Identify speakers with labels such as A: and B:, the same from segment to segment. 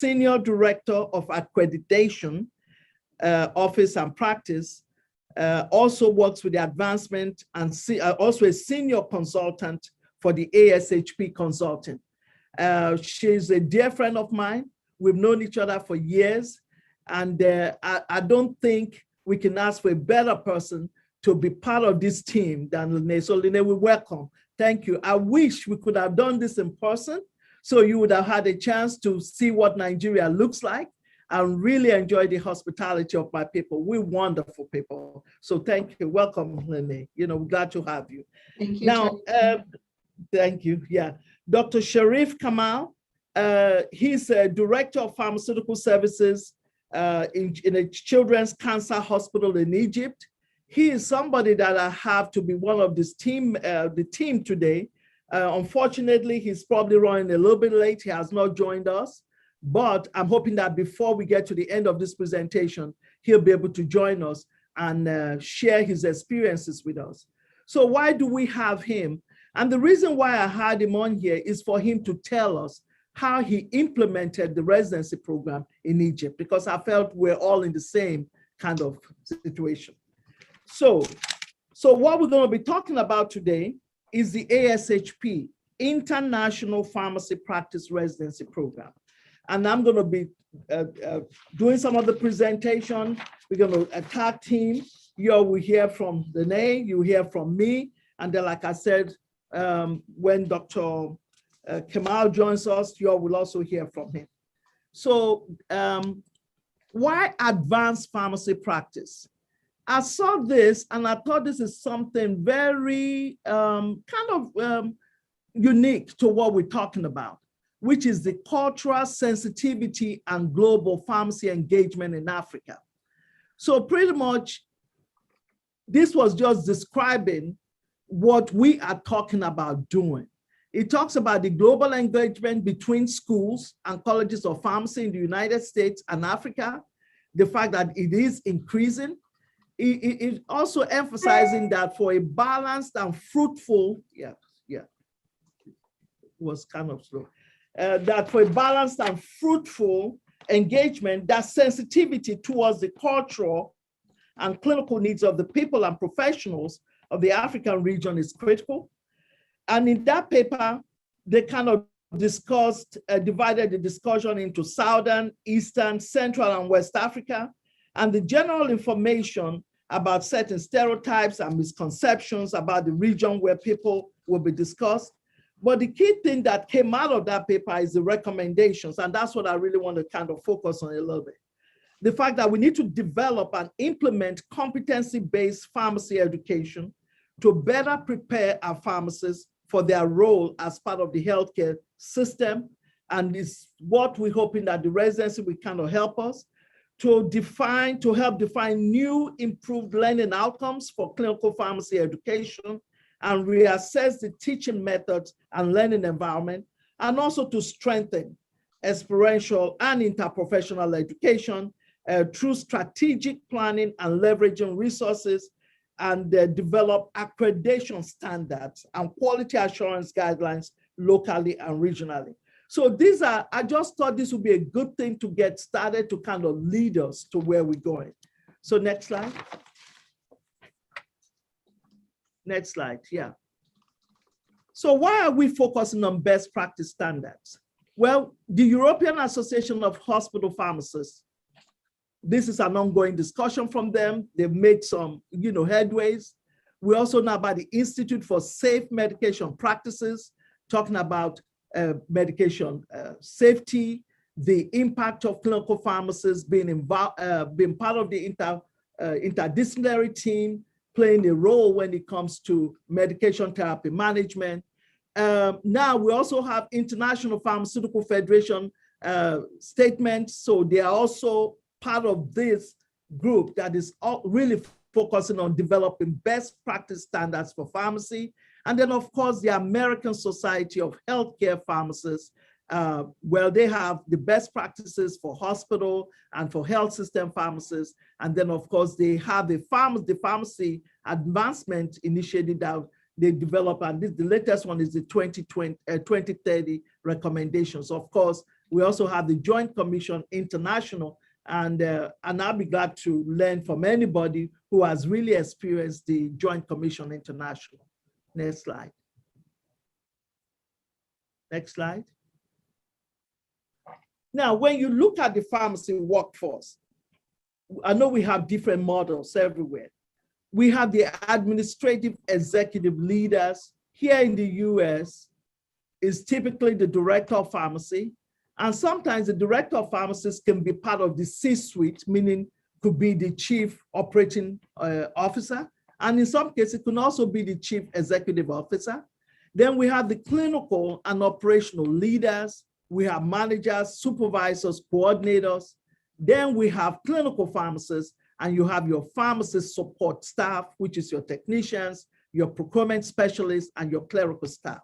A: Senior Director of Accreditation Office and Practice, also works with the advancement and also a senior consultant for the ASHP Consulting. She's a dear friend of mine. We've known each other for years, and I don't think we can ask for a better person to be part of this team than Lene. So Lene, we welcome. Thank you. I wish we could have done this in person, so you would have had a chance to see what Nigeria looks like and really enjoy the hospitality of my people. We're wonderful people. So thank you. Welcome, Lene. You know, we're glad to have you.
B: Thank you.
A: Now, thank you. Yeah. Dr. Sharif Kamal, he's a Director of Pharmaceutical Services in a children's cancer hospital in Egypt. He is somebody that I have to be one of this team, the team today. Unfortunately, he's probably running a little bit late. He has not joined us, but I'm hoping that before we get to the end of this presentation, he'll be able to join us and share his experiences with us. So why do we have him? And the reason why I had him on here is for him to tell us how he implemented the residency program in Egypt, because I felt we're all in the same kind of situation. So what we're going to be talking about today is the ASHP, International Pharmacy Practice Residency Program. And I'm going to be doing some of the presentation. We're going to tag team. You will hear from Lene, you hear from me. And then, like I said, when Dr. Kamal joins us, you will also hear from him. So why advanced pharmacy practice? I saw this and I thought this is something very unique to what we're talking about, which is the cultural sensitivity and global pharmacy engagement in Africa. So pretty much, this was just describing what we are talking about doing. It talks about the global engagement between schools and colleges of pharmacy in the United States and Africa, the fact that it is increasing. It also emphasizing that for a balanced and fruitful, it was kind of slow, that for a balanced and fruitful engagement, that sensitivity towards the cultural and clinical needs of the people and professionals of the African region is critical. And in that paper, they kind of discussed, divided the discussion into Southern, Eastern, Central, and West Africa. And the general information about certain stereotypes and misconceptions about the region where people will be discussed. But the key thing that came out of that paper is the recommendations. And that's what I really want to kind of focus on a little bit. The fact that we need to develop and implement competency-based pharmacy education to better prepare our pharmacists for their role as part of the healthcare system. And it's what we're hoping that the residency will kind of help us to help define new improved learning outcomes for clinical pharmacy education and reassess the teaching methods and learning environment, and also to strengthen experiential and interprofessional education through strategic planning and leveraging resources, and develop accreditation standards and quality assurance guidelines locally and regionally. So these are, I just thought this would be a good thing to get started to kind of lead us to where we're going. So next slide. Next slide, yeah. So why are we focusing on best practice standards? Well, the European Association of Hospital Pharmacists, this is an ongoing discussion from them. They've made some, headways. We also know about the Institute for Safe Medication Practices, talking about medication safety, the impact of clinical pharmacists being part of the interdisciplinary team, playing a role when it comes to medication therapy management. Now we also have International Pharmaceutical Federation statements, so they are also part of this group that is really focusing on developing best practice standards for pharmacy. And then, of course, the American Society of Healthcare Pharmacists, well, they have the best practices for hospital and for health system pharmacists. And then, of course, they have the pharmacy advancement initiative that they develop. And the latest one is the 2030 recommendations. Of course, We also have the Joint Commission International, and I'll be glad to learn from anybody who has really experienced the Joint Commission International. Next slide. Next slide. Now, when you look at the pharmacy workforce, I know we have different models everywhere. We have the administrative executive leaders. Here in the US is typically the director of pharmacy. And sometimes the director of pharmacies can be part of the C-suite, meaning could be the chief operating officer. And in some cases, it can also be the chief executive officer. Then we have the clinical and operational leaders. We have managers, supervisors, coordinators. Then we have clinical pharmacists, and you have your pharmacist support staff, which is your technicians, your procurement specialists, and your clerical staff.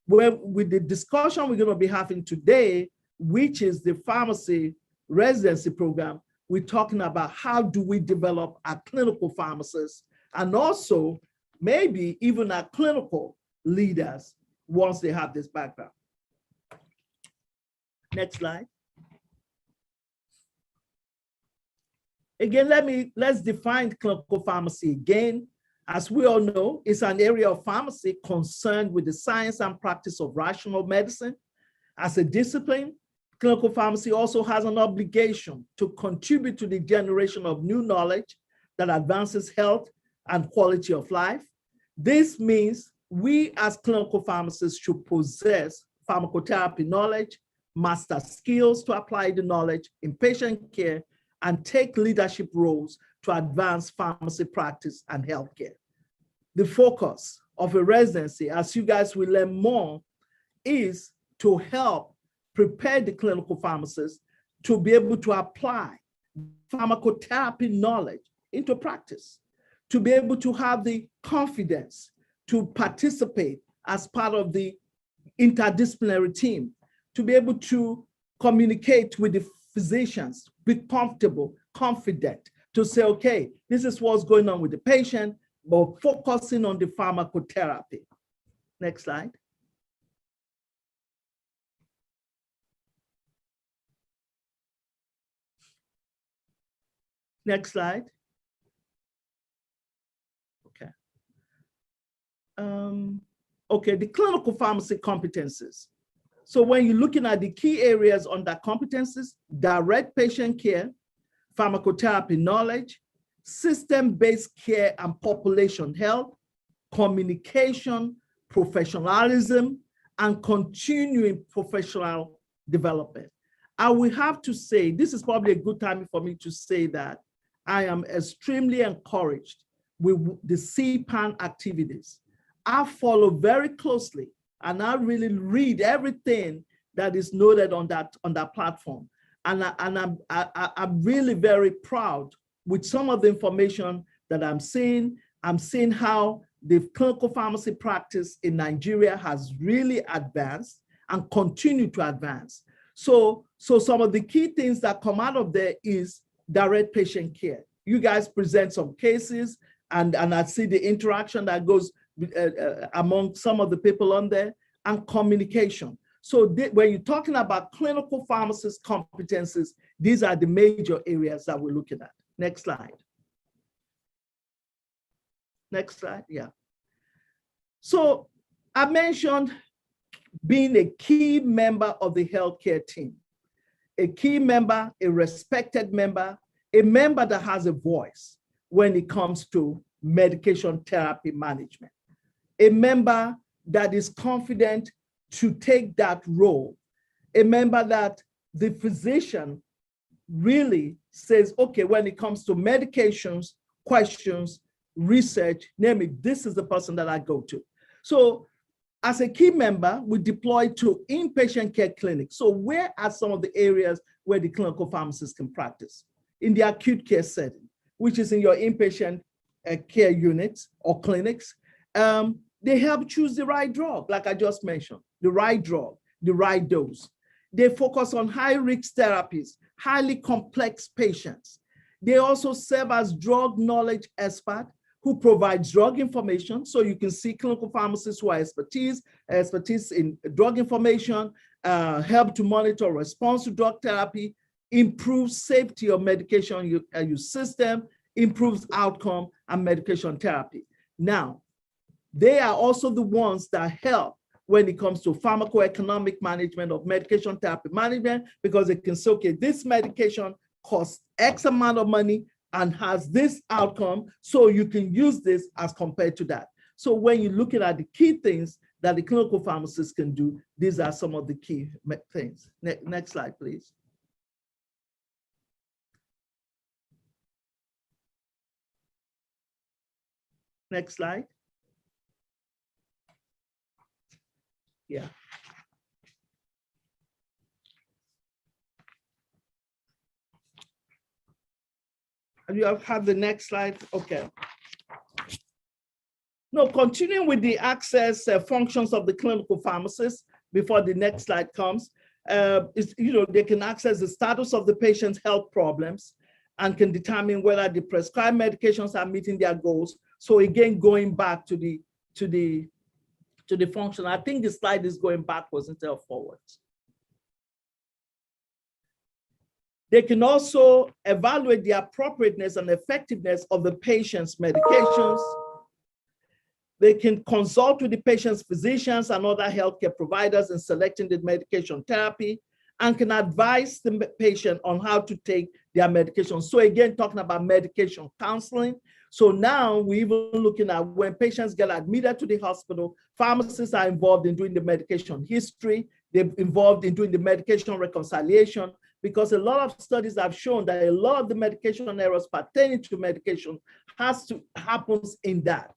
A: With the discussion we're going to be having today, which is the pharmacy residency program, we're talking about how do we develop our clinical pharmacists, and also maybe even our clinical leaders once they have this background. Next slide. Again, let's define clinical pharmacy again. As we all know, it's an area of pharmacy concerned with the science and practice of rational medicine. As a discipline, clinical pharmacy also has an obligation to contribute to the generation of new knowledge that advances health and quality of life. This means we as clinical pharmacists should possess pharmacotherapy knowledge, master skills to apply the knowledge in patient care, and take leadership roles to advance pharmacy practice and healthcare. The focus of a residency, as you guys will learn more, is to help prepare the clinical pharmacists to be able to apply pharmacotherapy knowledge into practice, to be able to have the confidence to participate as part of the interdisciplinary team, to be able to communicate with the physicians, be comfortable, confident, to say, okay, this is what's going on with the patient, but focusing on the pharmacotherapy. Next slide. Next slide. Okay. Okay, the clinical pharmacy competencies. So when you're looking at the key areas under competencies, direct patient care, pharmacotherapy knowledge, system-based care and population health, communication, professionalism, and continuing professional development. I will have to say, this is probably a good time for me to say that I am extremely encouraged with the CPAN activities. I follow very closely and I really read everything that is noted on that platform. And I'm really very proud with some of the information that I'm seeing. I'm seeing how the clinical pharmacy practice in Nigeria has really advanced and continue to advance. So some of the key things that come out of there is direct patient care. You guys present some cases, and I see the interaction that goes among some of the people on there, and communication. So when you're talking about clinical pharmacist competencies, these are the major areas that we're looking at. Next slide. Next slide, yeah. So I mentioned being a key member of the healthcare team, a key member, a respected member, a member that has a voice when it comes to medication therapy management, a member that is confident to take that role, a member that the physician really says, okay, when it comes to medications, questions, research, name it, this is the person that I go to. So as a key member, we deploy to inpatient care clinics. So where are some of the areas where the clinical pharmacists can practice? In the acute care setting, which is in your inpatient care units or clinics. They help choose the right drug, like I just mentioned, the right drug, the right dose. They focus on high-risk therapies, highly complex patients. They also serve as drug knowledge expert who provides drug information. So you can see clinical pharmacists who are expertise in drug information, help to monitor response to drug therapy, improves safety of medication use system, improves outcome and medication therapy. Now, they are also the ones that help when it comes to pharmacoeconomic management of medication therapy management, because they can say, okay, this medication costs X amount of money and has this outcome, so you can use this as compared to that. So when you're looking at the key things that the clinical pharmacist can do, these are some of the key things. Next slide, please. Next slide. Yeah. You have the next slide? Okay. No, continuing with the access functions of the clinical pharmacist before the next slide comes. They can access the status of the patient's health problems and can determine whether the prescribed medications are meeting their goals. So again, going back to the function. I think the slide is going backwards instead of forwards. They can also evaluate the appropriateness and effectiveness of the patient's medications. They can consult with the patient's physicians and other healthcare providers in selecting the medication therapy, and can advise the patient on how to take their medication. So again, talking about medication counseling. So now we're even looking at when patients get admitted to the hospital, pharmacists are involved in doing the medication history. They're involved in doing the medication reconciliation, because a lot of studies have shown that a lot of the medication errors pertaining to medication happens in that,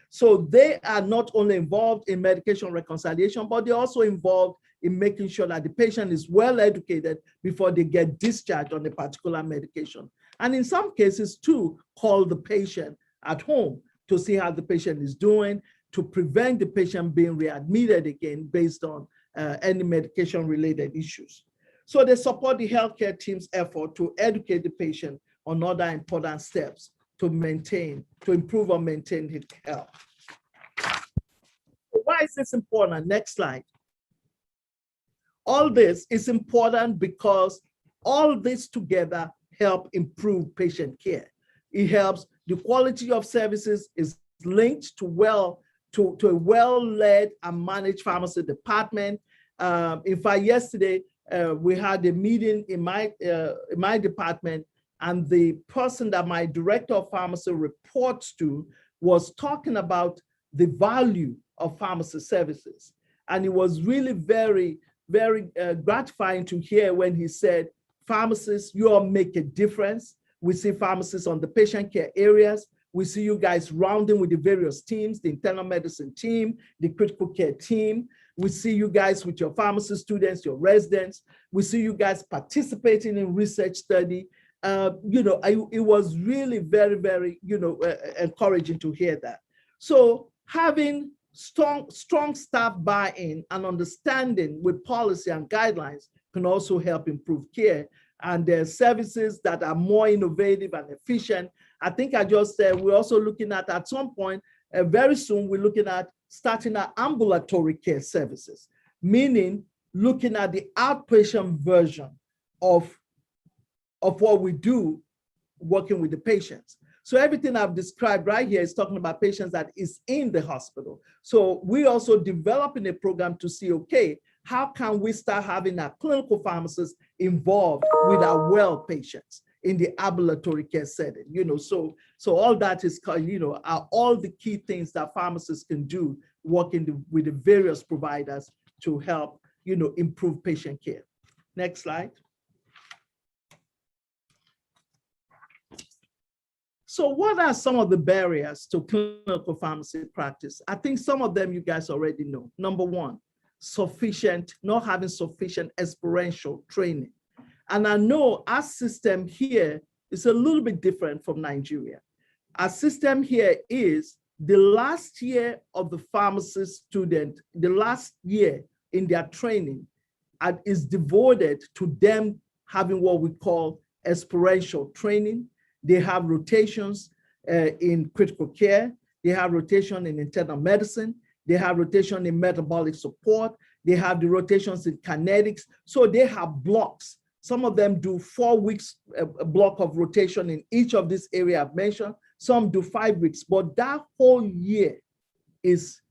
A: So they are not only involved in medication reconciliation, but they're also involved in making sure that the patient is well educated before they get discharged on a particular medication. And in some cases too, call the patient at home to see how the patient is doing, to prevent the patient being readmitted again based on any medication-related issues. So they support the healthcare team's effort to educate the patient on other important steps to improve or maintain his health. Why is this important? Next slide. All this is important because all this together help improve patient care. It helps the quality of services is linked to a well-led and managed pharmacy department. In fact, yesterday we had a meeting in my department, and the person that my director of pharmacy reports to was talking about the value of pharmacy services. And it was really very, very gratifying to hear when he said, pharmacists, you all make a difference. We see pharmacists on the patient care areas. We see you guys rounding with the various teams, the internal medicine team, the critical care team. We see you guys with your pharmacy students, your residents. We see you guys participating in research study. It was really very, very, encouraging to hear that. So having strong staff buy-in and understanding with policy and guidelines can also help improve care. And there's services that are more innovative and efficient. I think I just said we're also looking at some point, very soon, we're looking at starting our ambulatory care services, meaning looking at the outpatient version of what we do working with the patients. So everything I've described right here is talking about patients that is in the hospital. So we're also developing a program to see, okay, how can we start having our clinical pharmacists involved with our well patients in the ambulatory care setting? So all that is, are all the key things that pharmacists can do working with the various providers to help, improve patient care. Next slide. So what are some of the barriers to clinical pharmacy practice? I think some of them you guys already know. Number one, not having sufficient experiential training. And I know our system here is a little bit different from Nigeria. Our system here is the last year of the pharmacy student, the last year in their training is devoted to them having what we call experiential training. They have rotations in critical care. They have rotation in internal medicine. They have rotation in metabolic support. They have the rotations in kinetics. So they have blocks. Some of them do 4 weeks, a block of rotation in each of these areas I've mentioned. Some do 5 weeks, but that whole year is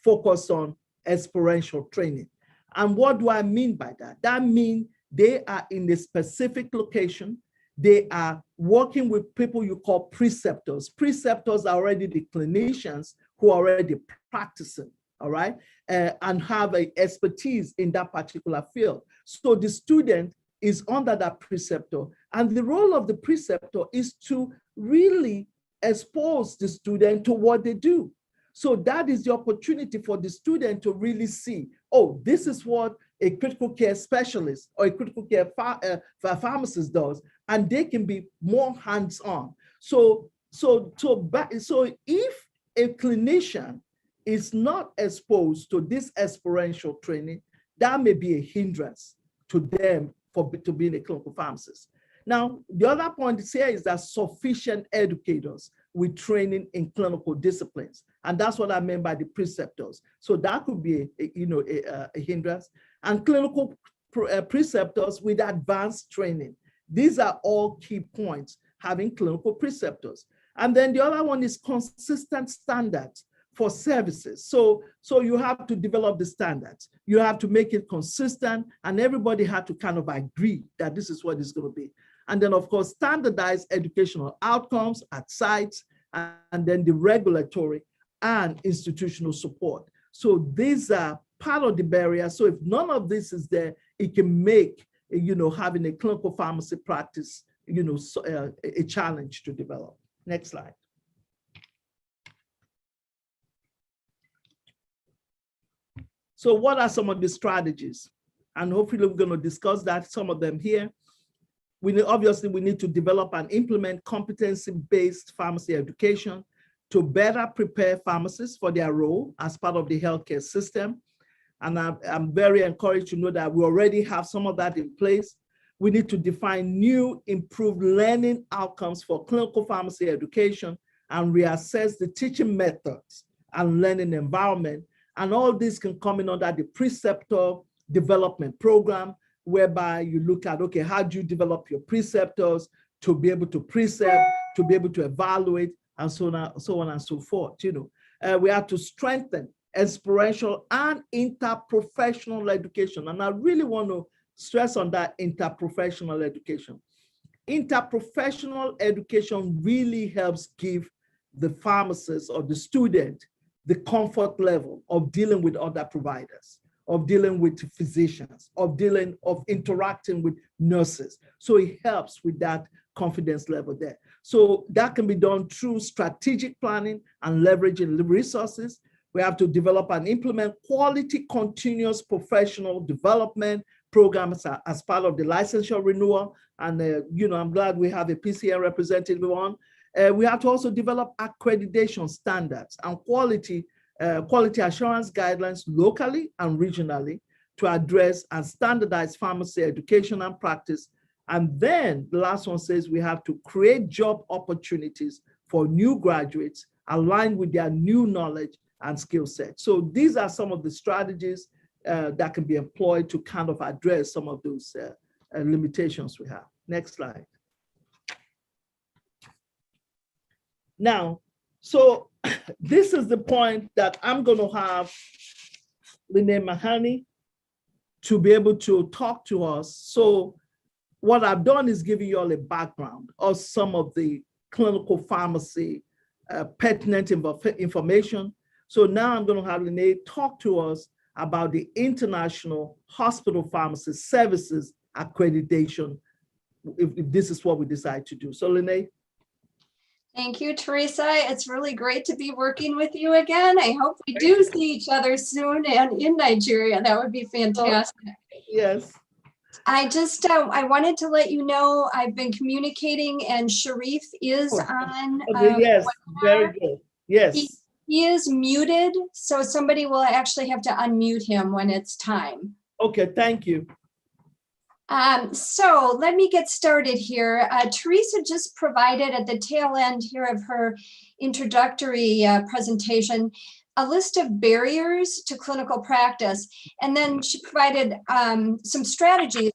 A: focused on experiential training. And what do I mean by that? That means they are in a specific location. They are working with people you call preceptors. Preceptors are already the clinicians who are already practicing, all right, and have an expertise in that particular field. So the student is under that preceptor, and the role of the preceptor is to really expose the student to what they do. So that is the opportunity for the student to really see, oh, this is what a critical care specialist or a critical care pharmacist does, and they can be more hands-on. So if a clinician is not exposed to this experiential training, that may be a hindrance to them to being a clinical pharmacist. Now, the other point here is that sufficient educators with training in clinical disciplines. And that's what I meant by the preceptors. So that could be a hindrance. And clinical preceptors with advanced training. These are all key points, having clinical preceptors. And then the other one is consistent standards for services. So you have to develop the standards. You have to make it consistent, and everybody had to kind of agree that this is what it's going to be. And then, of course, standardized educational outcomes at sites, and then the regulatory and institutional support. So these are part of the barrier. So if none of this is there, it can make, having a clinical pharmacy practice, a challenge to develop. Next slide. So what are some of the strategies? And hopefully we're going to discuss that, some of them here. Obviously, we need to develop and implement competency-based pharmacy education to better prepare pharmacists for their role as part of the healthcare system. And I'm very encouraged to know that we already have some of that in place. We need to define new improved learning outcomes for clinical pharmacy education and reassess the teaching methods and learning environment. And all this can come in under the preceptor development program, whereby you look at, okay, how do you develop your preceptors to be able to precept, to be able to evaluate, and so on and so forth. We have to strengthen experiential and interprofessional education. And I really want to stress on that interprofessional education. Interprofessional education really helps give the pharmacist or the student the comfort level of dealing with other providers, of dealing with physicians, of interacting with nurses. So it helps with that confidence level there. So that can be done through strategic planning and leveraging the resources. We have to develop and implement quality continuous professional development programs as part of the licensure renewal. And I'm glad we have a PCN representative on. We have to also develop accreditation standards and quality assurance guidelines locally and regionally to address and standardize pharmacy education and practice. And then the last one says we have to create job opportunities for new graduates aligned with their new knowledge and skill set. So these are some of the strategies that can be employed to kind of address some of those limitations we have. Next slide. Now, so this is the point that I'm going to have Lene Mahoney to be able to talk to us. So what I've done is giving you all a background of some of the clinical pharmacy pertinent information. So now I'm going to have Lene talk to us about the International Hospital Pharmacy Services Accreditation, if this is what we decide to do. So Lene.
B: Thank you, Teresa. It's really great to be working with you again. I hope we do see each other soon and in Nigeria. That would be fantastic.
A: Yes.
B: I just, I wanted to let you know I've been communicating and Sharif is on.
A: Yes, very good. Yes.
B: He is muted, so somebody will actually have to unmute him when it's time.
A: Okay, thank you.
B: So let me get started here. Teresa just provided at the tail end here of her introductory presentation a list of barriers to clinical practice, and then she provided some strategies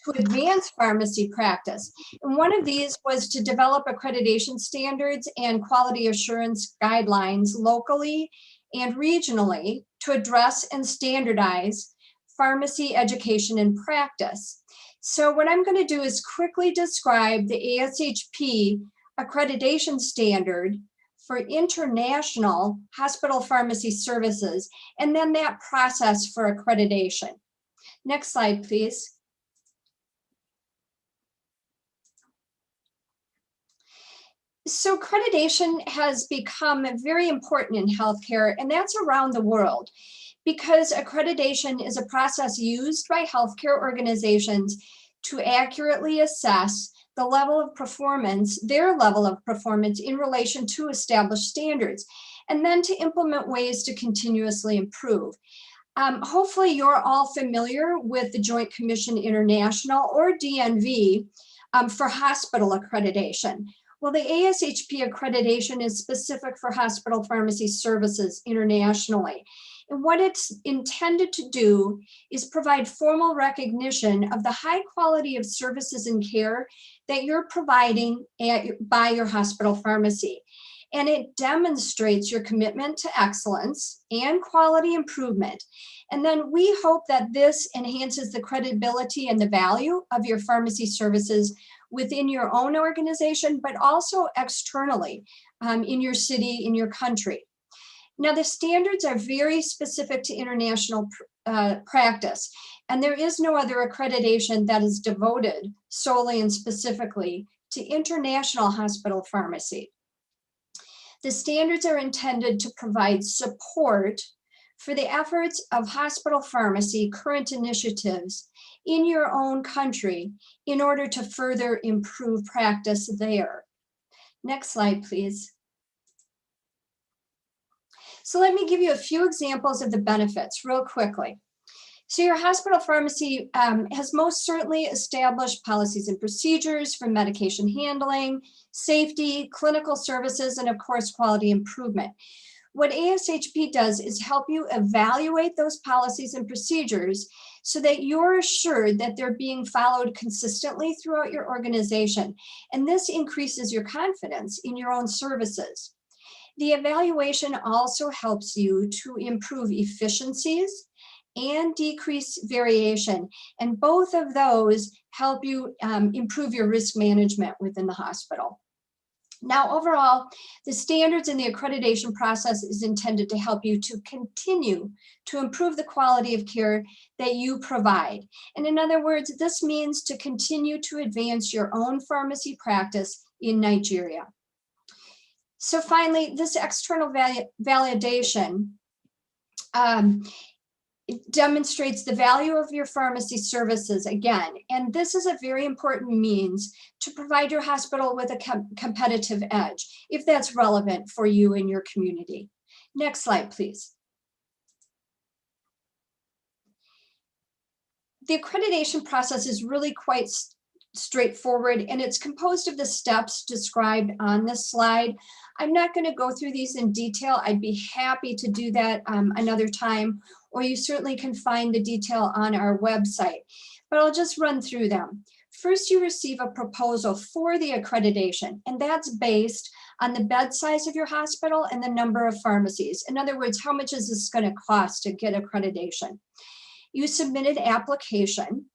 B: to advance pharmacy practice. And one of these was to develop accreditation standards and quality assurance guidelines locally and regionally to address and standardize pharmacy education and practice. So what I'm going to do is quickly describe the ASHP accreditation standard for international hospital pharmacy services, and then that process for accreditation. Next slide, please. So accreditation has become very important in healthcare, and that's around the world, because accreditation is a process used by healthcare organizations to accurately assess the level of performance, their level of performance in relation to established standards, and then to implement ways to continuously improve. Hopefully you're all familiar with the Joint Commission International, or DNV, for hospital accreditation. Well, the ASHP accreditation is specific for hospital pharmacy services internationally. And what it's intended to do is provide formal recognition of the high quality of services and care that you're providing by your hospital pharmacy. And it demonstrates your commitment to excellence and quality improvement. And then we hope that this enhances the credibility and the value of your pharmacy services within your own organization, but also externally in your city, in your country. Now, the standards are very specific to international practice, and there is no other accreditation that is devoted solely and specifically to international hospital pharmacy. The standards are intended to provide support for the efforts of hospital pharmacy current initiatives in your own country in order to further improve practice there. Next slide, please. So let me give you a few examples of the benefits real quickly. So your hospital pharmacy has most certainly established policies and procedures for medication handling, safety, clinical services, and of course, quality improvement. What ASHP does is help you evaluate those policies and procedures so that you're assured that they're being followed consistently throughout your organization. And this increases your confidence in your own services. The evaluation also helps you to improve efficiencies and decrease variation. And both of those help you improve your risk management within the hospital. Now, overall, the standards in the accreditation process is intended to help you to continue to improve the quality of care that you provide. And in other words, this means to continue to advance your own pharmacy practice in Nigeria. So finally, this external validation it demonstrates the value of your pharmacy services again. And this is a very important means to provide your hospital with a competitive edge, if that's relevant for you and your community. Next slide, please. The accreditation process is really quite straightforward, and it's composed of the steps described on this slide. I'm not going to go through these in detail. I'd be happy to do that another time, or you certainly can find the detail on our website, but I'll just run through them. First, you receive a proposal for the accreditation, and that's based on the bed size of your hospital and the number of pharmacies. In other words, how much is this going to cost to get accreditation? You submit an application,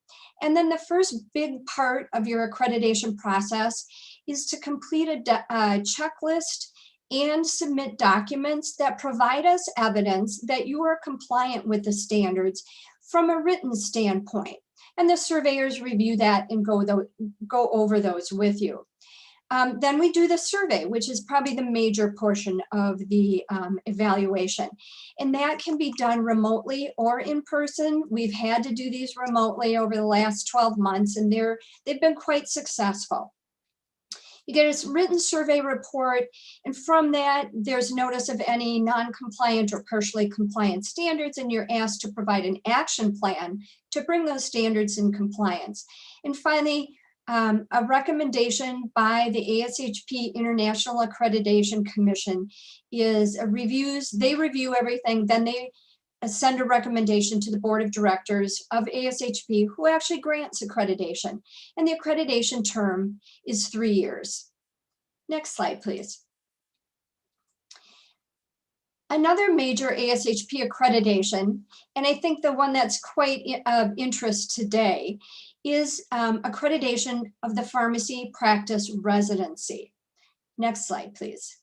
B: and then the first big part of your accreditation process is to complete a checklist and submit documents that provide us evidence that you are compliant with the standards from a written standpoint. And the surveyors review that and go over those with you. Then we do the survey, which is probably the major portion of the evaluation. And that can be done remotely or in person. We've had to do these remotely over the last 12 months, and they've been quite successful. You get a written survey report, and from that, there's notice of any non-compliant or partially compliant standards, and you're asked to provide an action plan to bring those standards in compliance. And finally, a recommendation by the ASHP International Accreditation Commission is they review everything, then they send a recommendation to the board of directors of ASHP, who actually grants accreditation. And the accreditation term is 3 years. Next slide, please. Another major ASHP accreditation, and I think the one that's quite of interest today, is accreditation of the pharmacy practice residency. Next slide, please.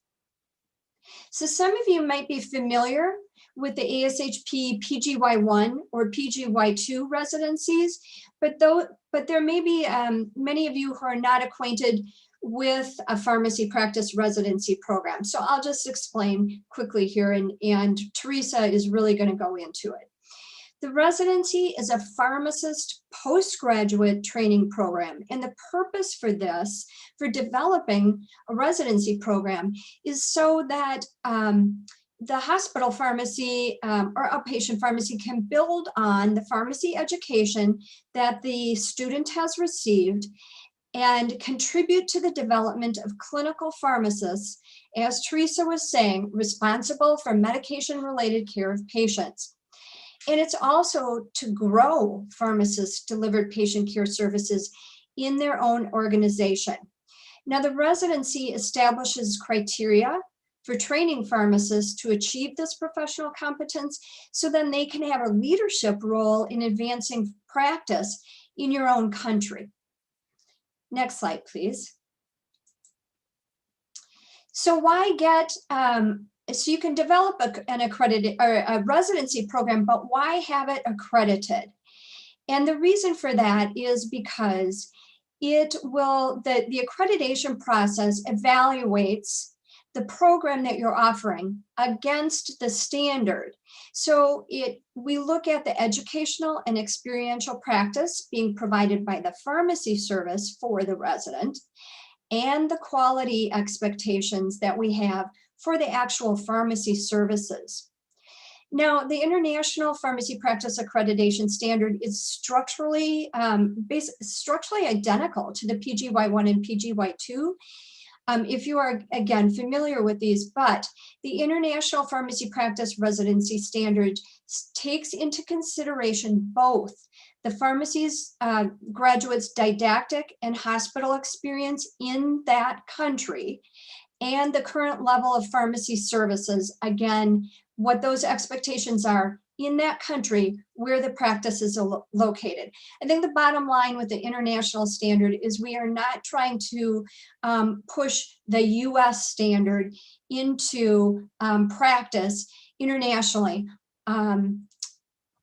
B: So some of you might be familiar with the ASHP PGY1 or PGY2 residencies, but there may be many of you who are not acquainted with a pharmacy practice residency program. So I'll just explain quickly here, and Teresa is really going to go into it. The residency is a pharmacist postgraduate training program, and the purpose for this, for developing a residency program, is so that the hospital pharmacy or outpatient pharmacy can build on the pharmacy education that the student has received and contribute to the development of clinical pharmacists, as Teresa was saying, responsible for medication-related care of patients. And it's also to grow pharmacists delivered patient care services in their own organization. Now, the residency establishes criteria for training pharmacists to achieve this professional competence, so then they can have a leadership role in advancing practice in your own country. Next slide, please. So why get, so you can develop an accredited or a residency program, but why have it accredited? And the reason for that is because it will, the accreditation process evaluates the program that you're offering against the standard. So we look at the educational and experiential practice being provided by the pharmacy service for the resident and the quality expectations that we have for the actual pharmacy services. Now, the International Pharmacy Practice Accreditation Standard is structurally identical to the PGY1 and PGY2. If you are, again, familiar with these, but the International Pharmacy Practice Residency Standard takes into consideration both the pharmacy's graduates' didactic and hospital experience in that country and the current level of pharmacy services, again, what those expectations are in that country where the practice is located. I think the bottom line with the international standard is we are not trying to push the US standard into practice internationally. And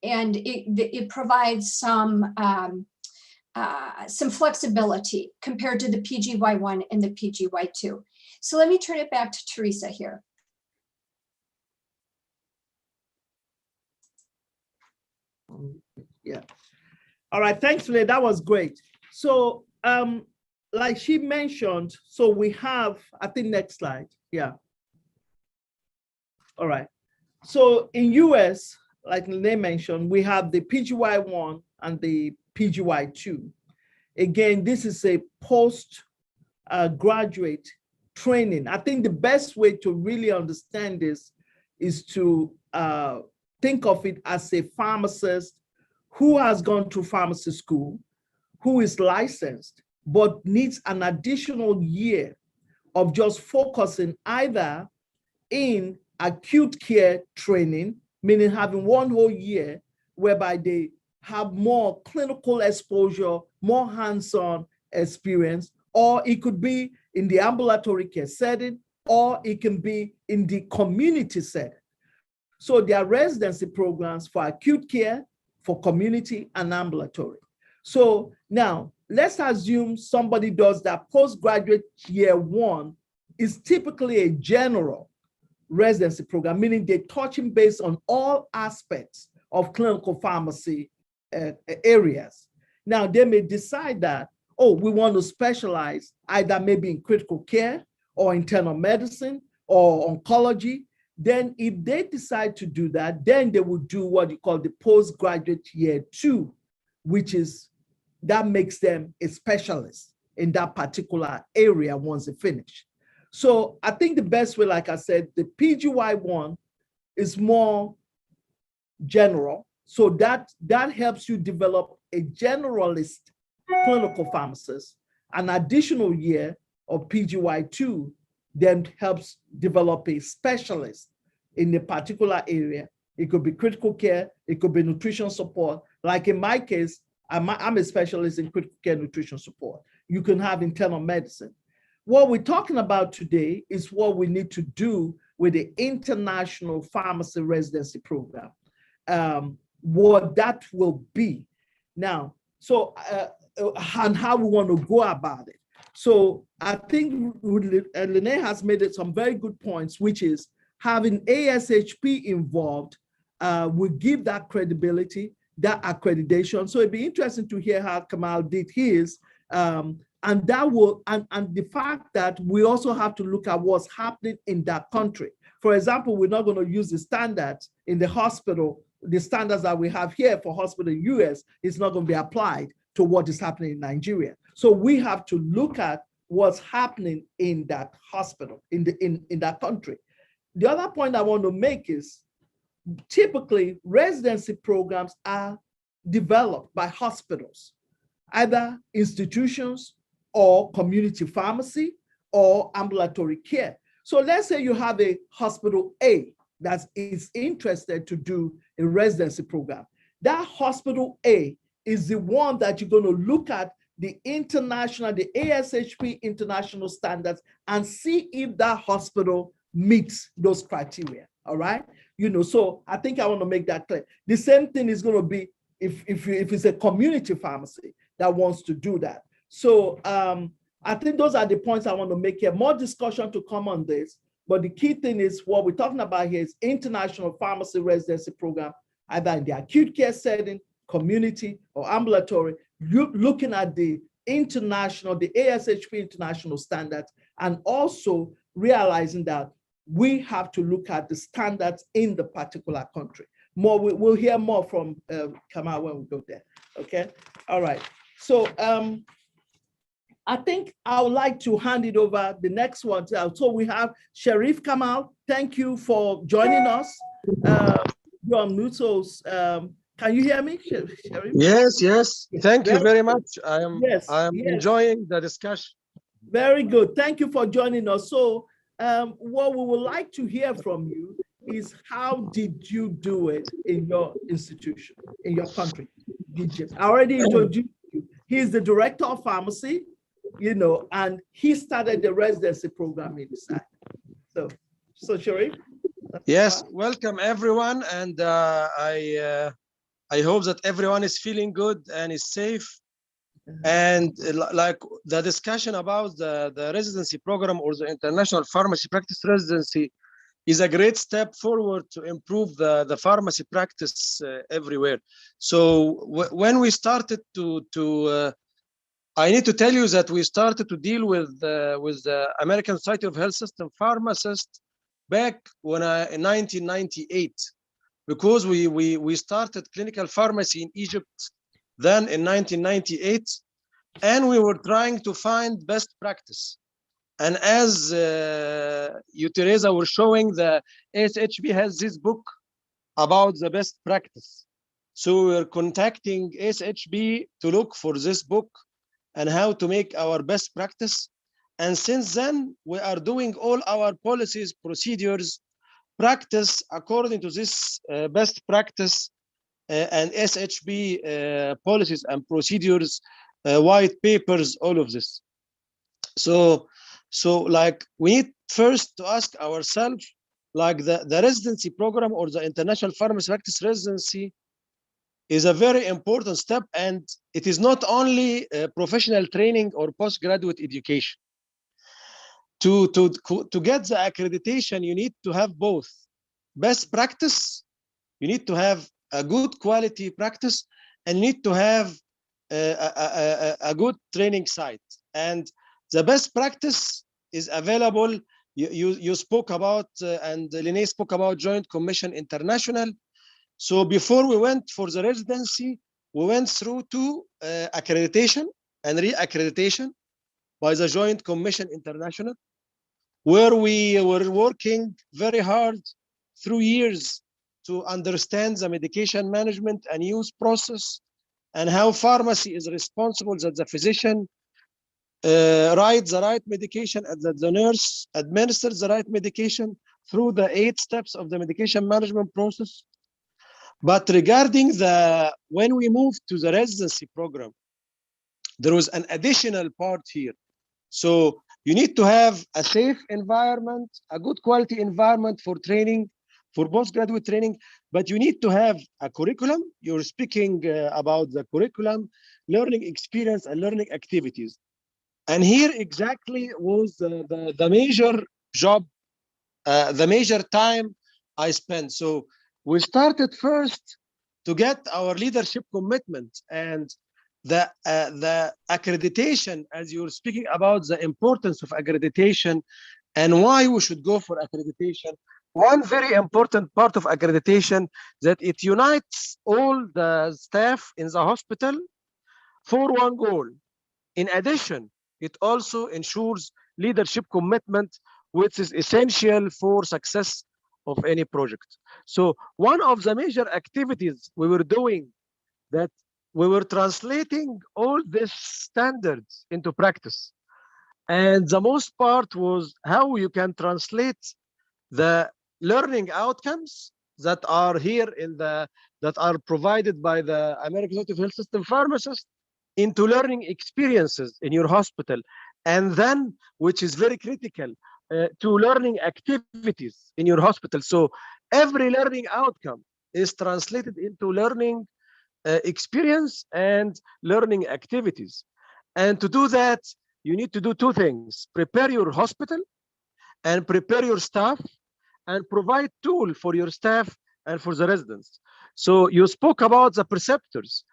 B: it provides some flexibility compared to the PGY1 and the PGY2. So let me turn it back to Teresa here.
A: Yeah. All right. Thanks, Leigh. That was great. So, like she mentioned, so we have, I think next slide. Yeah. All right. So in US, like Leigh mentioned, we have the PGY1 and the PGY2. Again, this is a post-graduate training. I think the best way to really understand this is to think of it as a pharmacist who has gone to pharmacy school, who is licensed, but needs an additional year of just focusing either in acute care training, meaning having one whole year whereby they have more clinical exposure, more hands-on experience, or it could be in the ambulatory care setting, or it can be in the community setting. So there are residency programs for acute care, for community and ambulatory. So now let's assume somebody does that postgraduate year one is typically a general residency program, meaning they're touching base on all aspects of clinical pharmacy areas. Now they may decide that, oh, we want to specialize either maybe in critical care or internal medicine or oncology. Then if they decide to do that, then they will do what you call the postgraduate year two, which is that makes them a specialist in that particular area once they finish. So I think the best way, like I said, the PGY one is more general. So that helps you develop a generalist clinical pharmacist. An additional year of PGY2 then helps develop a specialist in a particular area. It could be critical care, it could be nutrition support. Like in my case, I'm a specialist in critical care nutrition support. You can have internal medicine. What we're talking about today is what we need to do with the International Pharmacy Residency Program, what that will be. Now, so, and how we want to go about it. So I think Lene has made it some very good points, which is having ASHP involved will give that credibility, that accreditation. So it'd be interesting to hear how Kamal did his, and that will, and the fact that we also have to look at what's happening in that country. For example, we're not going to use the standards in the hospital, the standards that we have here for hospital in US is not going to be applied to what is happening in Nigeria. So we have to look at what's happening in that hospital, in that country. The other point I want to make is typically residency programs are developed by hospitals, either institutions or community pharmacy or ambulatory care. So let's say you have a hospital A that is interested to do a residency program. That hospital A is the one that you're going to look at the international, the ASHP international standards and see if that hospital meets those criteria, all right? You know, so I think I want to make that clear. The same thing is going to be if it's a community pharmacy that wants to do that. So I think those are the points I want to make here. More discussion to come on this, but the key thing is what we're talking about here is international pharmacy residency program, either in the acute care setting, community, or ambulatory, looking at the international, the ASHP international standards, and also realizing that we have to look at the standards in the particular country. More, we'll hear more from Kamal when we go there, okay? All right, so I think I would like to hand it over the next one. So we have Sharif Kamal. Thank you for joining us. You're on mute, so can you hear me, Sharif?
C: Yes, yes. Thank you very much. I am enjoying the discussion.
A: Very good. Thank you for joining us. So what we would like to hear from you is how did you do it in your institution, in your country? I already introduced you. He's the director of pharmacy, you know, and he started the residency program inside. So Sharif?
C: Yes, welcome everyone. And I hope that everyone is feeling good and is safe. And like the discussion about the residency program or the international pharmacy practice residency is a great step forward to improve the pharmacy practice everywhere. So when we started I need to tell you that we started to deal with the American Society of Health System pharmacists back in 1998, because we started clinical pharmacy in Egypt then in 1998, and we were trying to find best practice. And as you, Teresa, were showing, the ASHP has this book about the best practice. So we're contacting ASHP to look for this book and how to make our best practice. And since then, we are doing all our policies, procedures, practice according to this best practice and SHP policies and procedures, white papers, all of this. So like we need first to ask ourselves, like the residency program or the international pharmacy practice residency is a very important step, and it is not only professional training or postgraduate education. To get the accreditation, you need to have both best practice, you need to have a good quality practice, and you need to have a good training site. And the best practice is available. You spoke about, and Lene spoke about Joint Commission International. So before we went for the residency, we went through two accreditation and re-accreditation by the Joint Commission International, where we were working very hard through years to understand the medication management and use process and how pharmacy is responsible that the physician writes the right medication and that the nurse administers the right medication through the 8 steps of the medication management process. But regarding when we moved to the residency program, there was an additional part here. So you need to have a safe environment, a good quality environment for training, for postgraduate training, but you need to have a curriculum. You're speaking about the curriculum, learning experience, and learning activities. And here exactly was the major job, the major time I spent. So we started first to get our leadership commitment and the accreditation, as you're speaking about the importance of accreditation and why we should go for accreditation. One very important part of accreditation that it unites all the staff in the hospital for one goal. In addition, it also ensures leadership commitment, which is essential for success of any project. So one of the major activities we were doing that we were translating all these standards into practice. And the most part was how you can translate the learning outcomes that are here that are provided by the American Institute of Health System pharmacists into learning experiences in your hospital. And then, which is very critical, to learning activities in your hospital. So every learning outcome is translated into learning experience and learning activities. And to do that, you need to do two things: prepare your hospital and prepare your staff and provide tool for your staff and for the residents. So you spoke about the preceptors.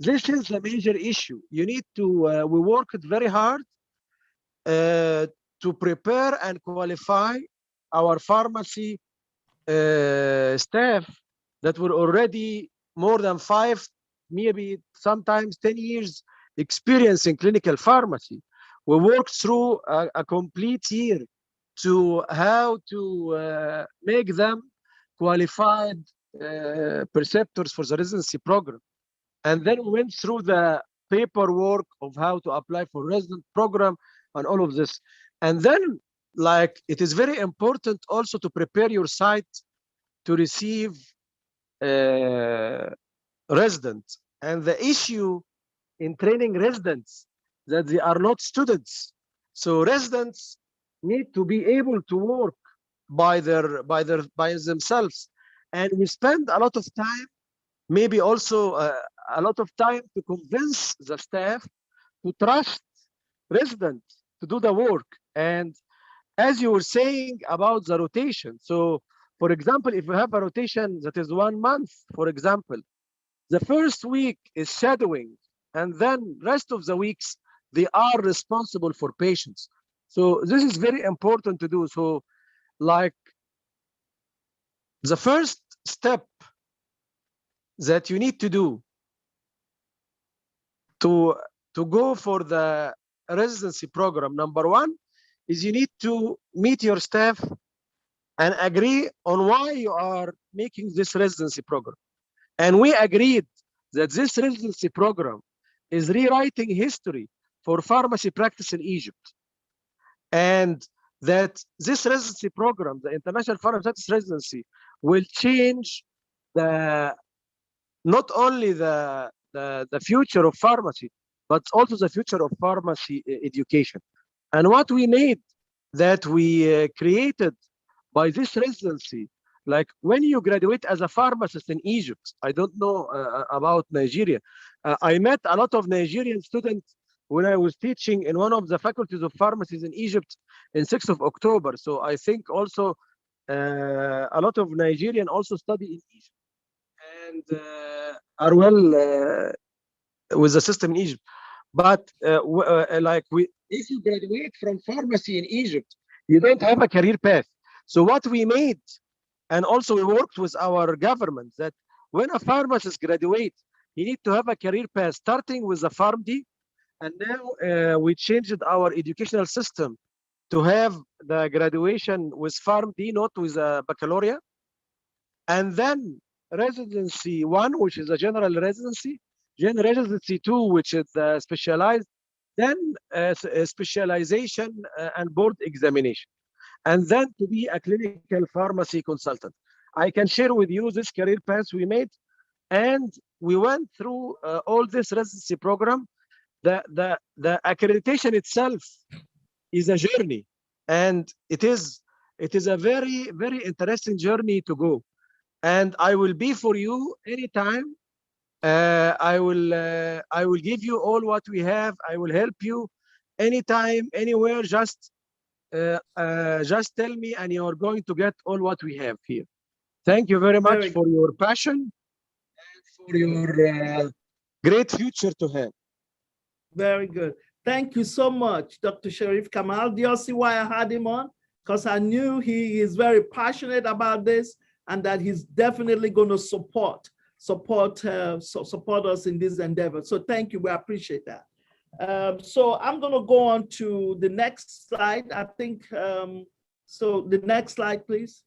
C: This is a major issue. You need to, we worked very hard to prepare and qualify our pharmacy staff that were already more than 5, maybe sometimes 10 years experience in clinical pharmacy. We worked through a complete year to how to make them qualified preceptors for the residency program. And then we went through the paperwork of how to apply for resident program and all of this. And then, like, it is very important also to prepare your site to receive residents. And the issue in training residents that they are not students. So residents need to be able to work by themselves. And we spend a lot of time, maybe also a lot of time to convince the staff to trust residents to do the work. And as you were saying about the rotation, so for example, if you have a rotation that is 1 month, for example, the first week is shadowing, and then rest of the weeks, they are responsible for patients. So this is very important to do. So like the first step that you need to do to go for the residency program, number one, is you need to meet your staff and agree on why you are making this residency program. And we agreed that this residency program is rewriting history for pharmacy practice in Egypt. And that this residency program, the International Pharmacy Practice Residency, will change not only the future of pharmacy, but also the future of pharmacy education. And what we made that we created by this residency, like when you graduate as a pharmacist in Egypt, I don't know about Nigeria. I met a lot of Nigerian students when I was teaching in one of the faculties of pharmacies in Egypt in 6th of October. So I think also a lot of Nigerian also study in Egypt and are well with the system in Egypt. But if you graduate from pharmacy in Egypt, you don't have a career path. So what we made, and also we worked with our government, that when a pharmacist graduates, you need to have a career path, starting with the PharmD. And now we changed our educational system to have the graduation with PharmD, not with a baccalaureate. And then Residency 1, which is a general residency, Residency 2, which is specialized, then specialization and board examination, and then to be a clinical pharmacy consultant. I can share with you this career path we made, and we went through all this residency program. The accreditation itself is a journey, and it is a very, very interesting journey to go. And I will be for you anytime. I will give you all what we have. I will help you anytime, anywhere. Just tell me, and you are going to get all what we have here. Thank you very much for your passion and for your great future to have.
A: Very good. Thank you so much, Dr. Sharif Kamal. Do you see why I had him on? Because I knew he is very passionate about this, and that he's definitely going to support us in this endeavor. So thank you. We appreciate that. So I'm going to go on to the next slide. I think, so the next slide, please.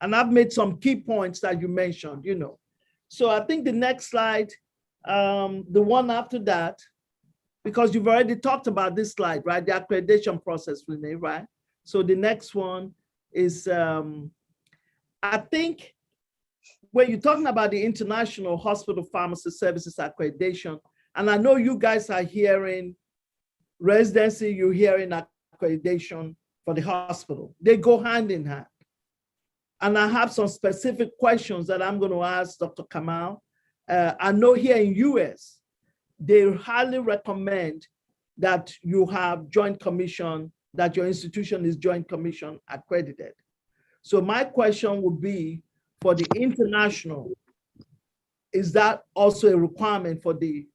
A: And I've made some key points that you mentioned, you know. So I think the next slide, the one after that, because you've already talked about this slide, right? The accreditation process, Renee, right? So the next one is, I think when you're talking about the International Hospital Pharmacy Services Accreditation, and I know you guys are hearing residency, you're hearing accreditation for the hospital. They go hand in hand. And I have some specific questions that I'm going to ask Dr. Kamal. I know here in US, they highly recommend that you have Joint Commission, that your institution is Joint Commission accredited. So my question would be, for the international, is that also a requirement for the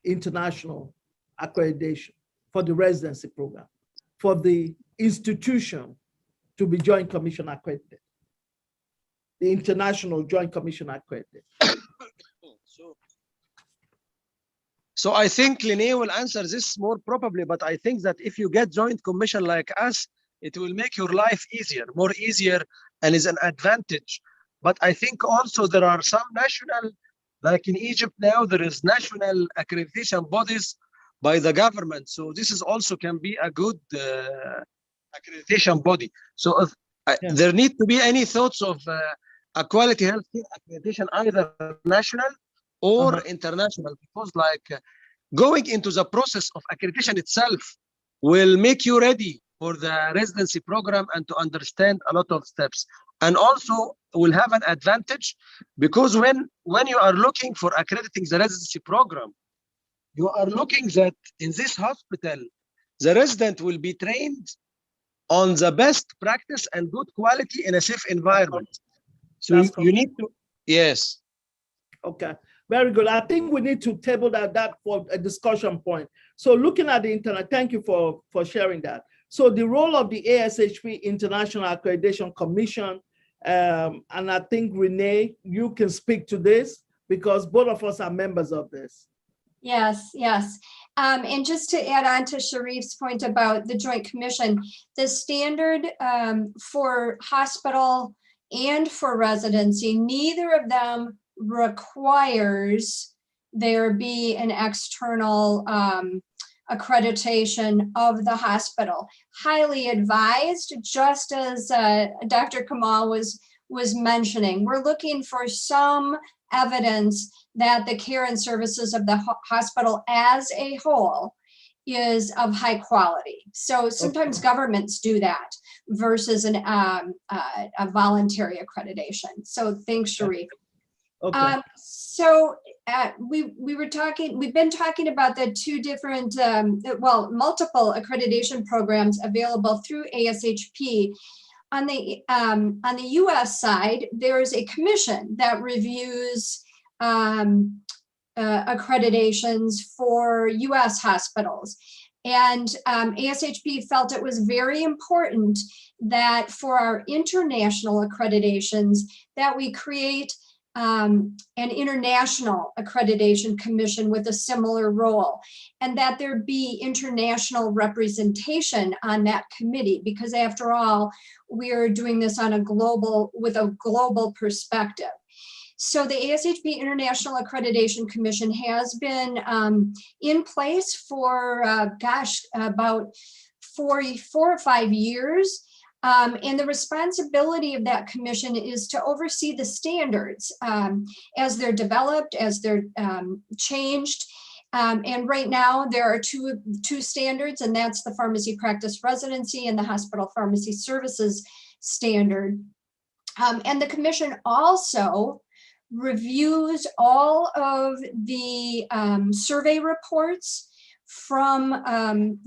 A: international accreditation, for the residency program, for the institution to be Joint Commission accredited, the International Joint Commission accredited?
C: So I think Linnea will answer this more probably, but I think that if you get Joint Commission like us, it will make your life easier, more easier, and is an advantage. But I think also there are some national, like in Egypt now, there is national accreditation bodies by the government. So this is also can be a good accreditation body. So if, there need to be any thoughts of a quality healthcare accreditation, either national or international, because like going into the process of accreditation itself will make you ready for the residency program and to understand a lot of steps. And also will have an advantage because when you are looking for accrediting the residency program, you are looking that in this hospital, the resident will be trained on the best practice and good quality in a safe environment. So you need to, yes.
A: Okay, very good. I think we need to table that for a discussion point. So looking at the internet, thank you for sharing that. So the role of the ASHP International Accreditation Commission, and I think Renee, you can speak to this because both of us are members of this.
B: Yes, yes. And just to add on to Sharif's point about the Joint Commission, the standard for hospital and for residency, neither of them requires there be an external accreditation of the hospital. Highly advised, just as Dr. Kamal was mentioning. We're looking for some evidence that the care and services of the hospital as a whole is of high quality. So sometimes governments do that versus a voluntary accreditation. So thanks, Sharif.
A: Okay.
B: We've been talking about the two different, multiple accreditation programs available through ASHP. On the US side, there's a commission that reviews accreditations for US hospitals. And ASHP felt it was very important that for our international accreditations that we create an international accreditation commission with a similar role, and that there be international representation on that committee, because after all, we are doing this on a with a global perspective. So the ASHP International Accreditation Commission has been in place for, about 4 or 5 years. And the responsibility of that commission is to oversee the standards as they're developed, as they're changed. And right now there are two standards, and that's the pharmacy practice residency and the hospital pharmacy services standard. And the commission also reviews all of the survey reports from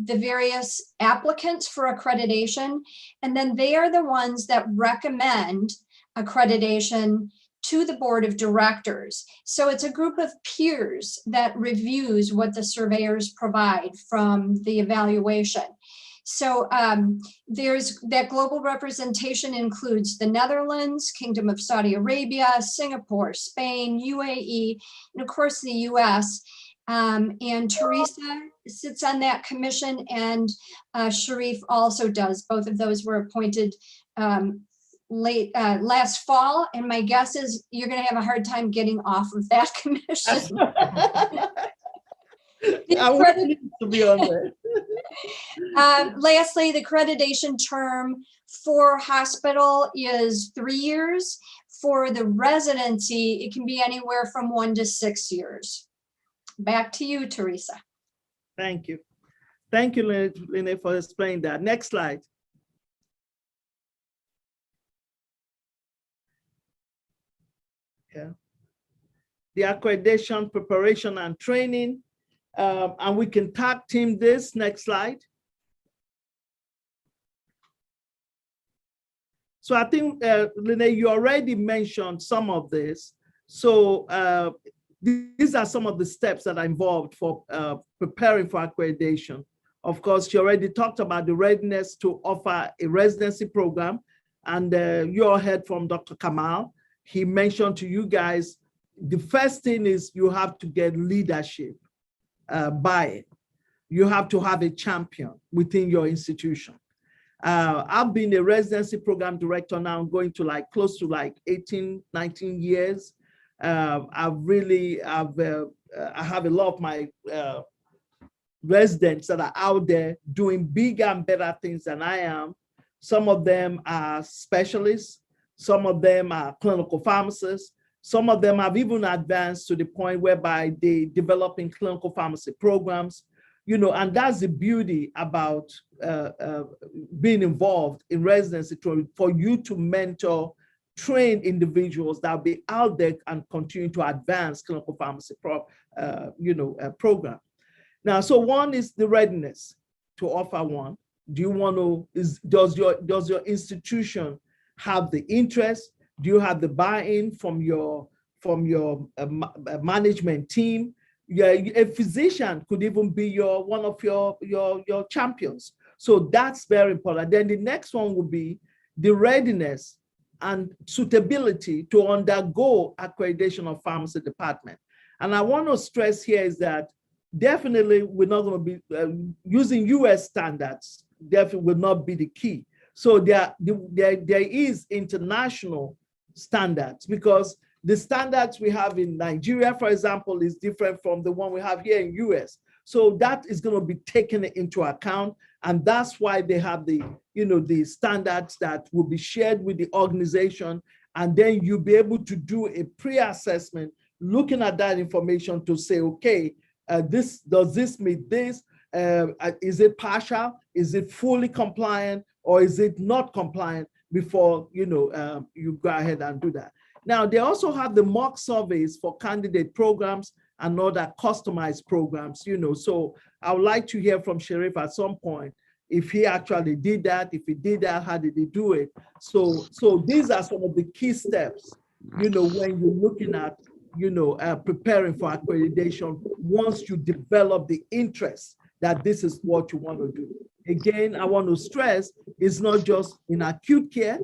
B: the various applicants for accreditation, and then they are the ones that recommend accreditation to the board of directors. So it's a group of peers that reviews what the surveyors provide from the evaluation. So there's that global representation includes the Netherlands, Kingdom of Saudi Arabia, Singapore, Spain, UAE, and of course the US. And Teresa sits on that commission, and Sharif also does. Both of those were appointed last fall, and my guess is you're going to have a hard time getting off of that commission.
A: I would need to be on there.
B: Lastly, the accreditation term for hospital is 3 years. For the residency, it can be anywhere from 1 to 6 years. Back to you, Teresa.
A: Thank you. Thank you, Lene, for explaining that. Next slide. Yeah. The accreditation preparation and training. And we can tag team this. Next slide. So I think, Lene, you already mentioned some of this. So these are some of the steps that are involved for preparing for accreditation. Of course, you already talked about the readiness to offer a residency program. And you all heard from Dr. Kamal. He mentioned to you guys, the first thing is you have to get leadership buy-in. You have to have a champion within your institution. I've been a residency program director now, going to like close to like 18, 19 years. I have a lot of my residents that are out there doing bigger and better things than I am. Some of them are specialists. Some of them are clinical pharmacists. Some of them have even advanced to the point whereby they developing clinical pharmacy programs, you know, and that's the beauty about being involved in residency, for you to mentor, train individuals that will be out there and continue to advance clinical pharmacy program. Now, so one is the readiness to offer one. Do you want to, does your institution have the interest? Do you have the buy-in from your management team? Yeah, a physician could even be one of your champions. So that's very important. Then the next one would be the readiness and suitability to undergo accreditation of pharmacy department. And I want to stress here is that definitely we're not going to be using US standards. Definitely will not be the key. So there is international standards, because the standards we have in Nigeria, for example, is different from the one we have here in US. So that is going to be taken into account. And that's why they have the standards that will be shared with the organization. And then you'll be able to do a pre-assessment, looking at that information to say, okay, does this meet this? Is it partial? Is it fully compliant? Or is it not compliant before you go ahead and do that? Now, they also have the mock surveys for candidate programs and other customized programs, So I would like to hear from Sharif at some point, if he actually did that. If he did that, how did he do it? So these are some of the key steps, when you're looking at, preparing for accreditation, once you develop the interest that this is what you want to do. Again, I want to stress, it's not just in acute care.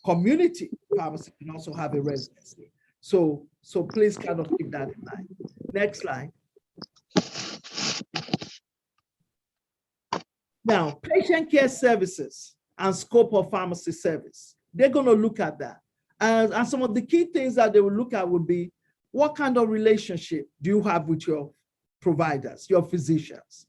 A: Community pharmacy can also have a residency. So please kind of keep that in mind. Next slide. Now, patient care services and scope of pharmacy service, they're going to look at that. And some of the key things that they will look at would be, what kind of relationship do you have with your providers, your physicians?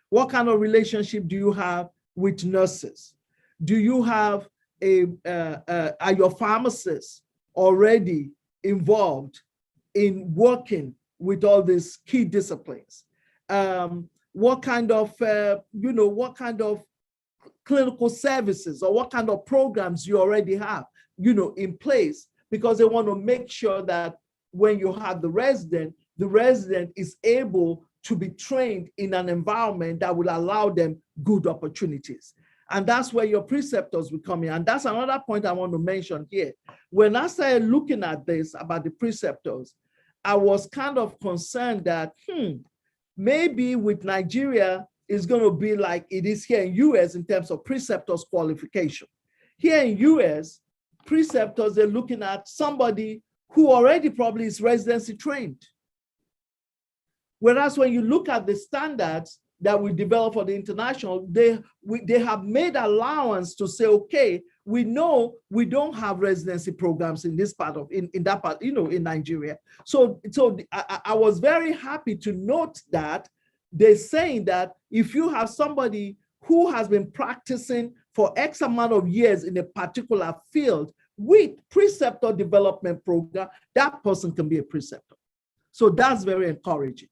A: What kind of relationship do you have with nurses? Do you have are your pharmacists already involved in working with all these key disciplines? What kind of, what kind of clinical services or what kind of programs you already have, in place, because they want to make sure that when you have the resident is able to be trained in an environment that will allow them good opportunities. And that's where your preceptors will come in. And that's another point I want to mention here. When I started looking at this about the preceptors, I was kind of concerned that, maybe with Nigeria, it's going to be like it is here in US in terms of preceptors qualification. Here in US, preceptors, they're looking at somebody who already probably is residency trained. Whereas when you look at the standards that we develop for the international, they have made allowance to say, okay, we know we don't have residency programs in this part of, in that part, in Nigeria. So I was very happy to note that they're saying that if you have somebody who has been practicing for X amount of years in a particular field with preceptor development program, that person can be a preceptor. So that's very encouraging,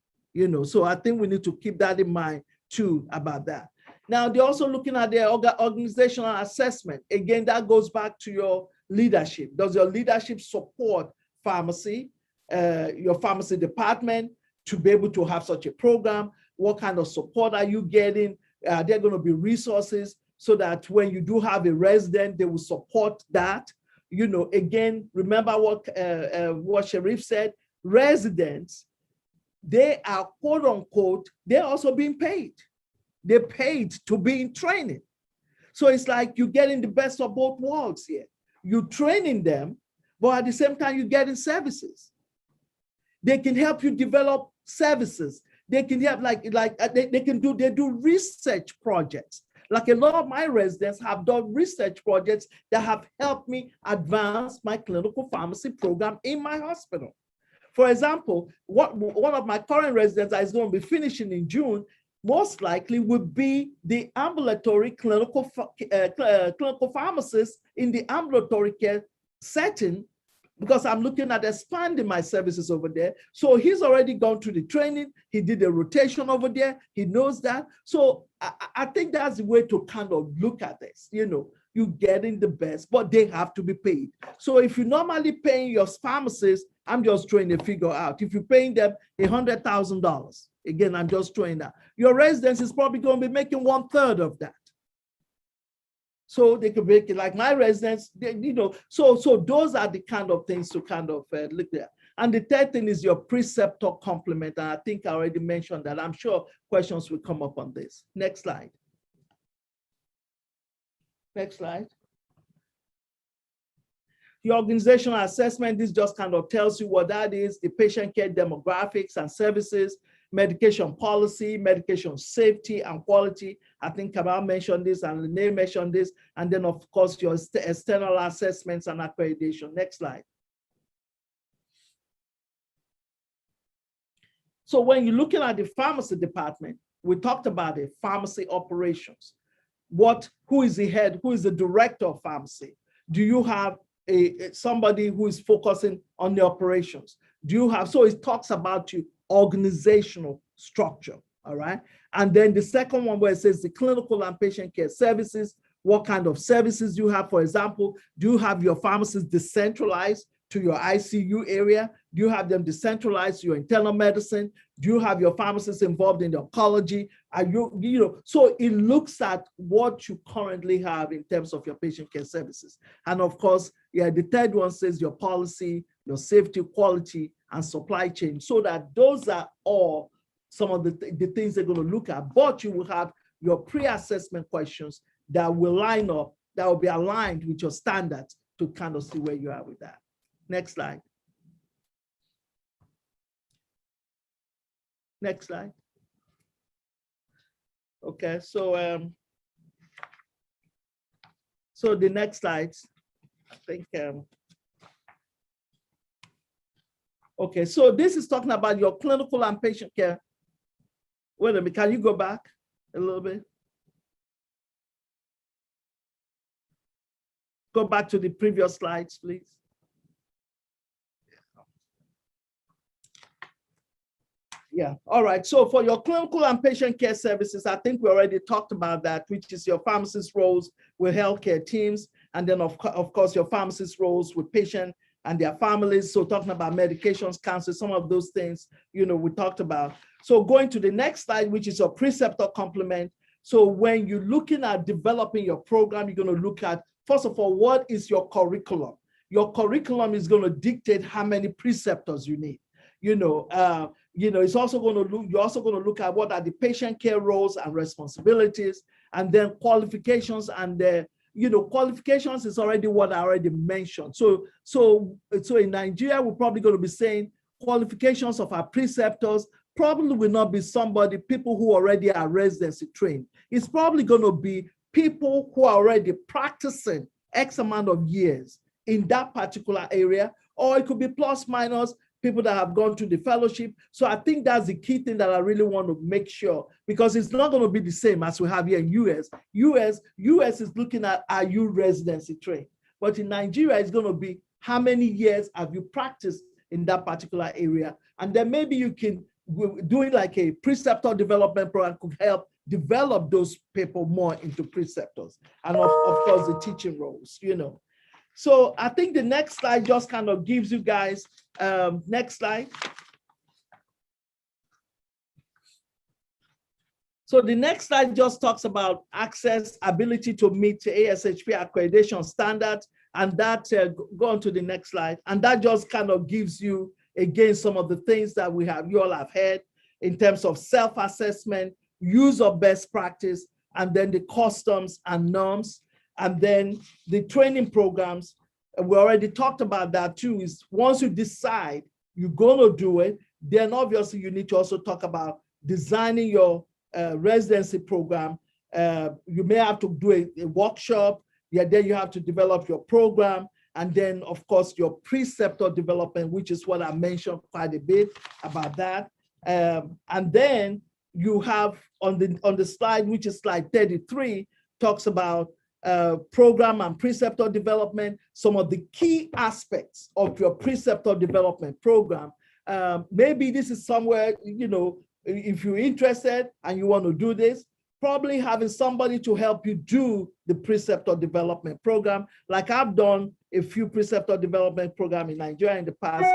A: so I think we need to keep that in mind too about that. Now, they're also looking at their organizational assessment. Again, that goes back to your leadership. Does your leadership support pharmacy, your pharmacy department to be able to have such a program? What kind of support are you getting? Are there going to be resources so that when you do have a resident, they will support that? Again, remember what Sharif said, residents, they are quote unquote, they're also being paid. They're paid to be in training. So it's like you're getting the best of both worlds here. You're training them, but at the same time, you're getting services. They can help you develop services. They can help, they do research projects. Like a lot of my residents have done research projects that have helped me advance my clinical pharmacy program in my hospital. For example, one of my current residents that is going to be finishing in June most likely would be the ambulatory clinical pharmacist in the ambulatory care setting, because I'm looking at expanding my services over there. So he's already gone through the training. He did a rotation over there. He knows that. So I think that's the way to kind of look at this. You're getting the best, but they have to be paid. So if you're normally paying your pharmacists, I'm just throwing a figure out. If you're paying them $100,000, again, I'm just throwing that. Your residence is probably going to be making 1/3 of that. So they could make it like my residents, so those are the kind of things to kind of look at. And the third thing is your preceptor complement. And I think I already mentioned that. I'm sure questions will come up on this. Next slide. Next slide. The organizational assessment, this just kind of tells you what that is, the patient care demographics and services, medication policy, medication safety and quality. I think Kamal mentioned this and Renee mentioned this. And then of course, your external assessments and accreditation. Next slide. So when you're looking at the pharmacy department, we talked about the pharmacy operations. Who is the head? Who is the director of pharmacy? Do you have somebody who is focusing on the operations? Do you have, so it talks about your organizational structure, all right? And then the second one where it says the clinical and patient care services, what kind of services you have? For example, do you have your pharmacists decentralized to your ICU area? Do you have them decentralized to your internal medicine? Do you have your pharmacists involved in the oncology? Are you, so it looks at what you currently have in terms of your patient care services. And of course, yeah, the third one says your policy, your safety, quality, and supply chain. So that those are all some of the things they're going to look at, but you will have your pre-assessment questions that will line up, that will be aligned with your standards to kind of see where you are with that. Next slide. Next slide. Okay, so so the next slides, I think. Okay, so this is talking about your clinical and patient care. Wait a minute, can you go back a little bit? Go back to the previous slides, please. Yeah, all right. So for your clinical and patient care services, I think we already talked about that, which is your pharmacist roles with healthcare teams, and then of course your pharmacist roles with patient and their families. So talking about medications, counseling, some of those things, you know, we talked about. So going to the next slide, which is your preceptor complement. So when you're looking at developing your program, you're going to look at, first of all, what is your curriculum? Your curriculum is going to dictate how many preceptors you need. It's also going to look, you're also going to look at what are the patient care roles and responsibilities, and then qualifications. And qualifications is already what I already mentioned. So in Nigeria, we're probably going to be saying qualifications of our preceptors probably will not be people who already are residency trained. It's probably going to be people who are already practicing X amount of years in that particular area, or it could be plus minus people that have gone through the fellowship. So I think that's the key thing that I really want to make sure, because it's not going to be the same as we have here in US. US is looking at, are you residency trained? But in Nigeria, it's going to be how many years have you practiced in that particular area? And then maybe you can do it like a preceptor development program could help develop those people more into preceptors. And of course, the teaching roles, So I think the next slide just kind of gives you guys, next slide. So the next slide just talks about access, ability to meet ASHP accreditation standards, and that, go on to the next slide. And that just kind of gives you, again, some of the things that you all have heard in terms of self-assessment, use of best practice, and then the customs and norms. And then the training programs, we already talked about that too, is once you decide you're going to do it, then obviously you need to also talk about designing your residency program. You may have to do a workshop. Yeah, then you have to develop your program. And then, of course, your preceptor development, which is what I mentioned quite a bit about that. And then you have on the slide, which is slide 33, talks about program and preceptor development, some of the key aspects of your preceptor development program. Maybe this is somewhere, if you're interested and you want to do this, probably having somebody to help you do the preceptor development program. Like I've done a few preceptor development program in Nigeria in the past.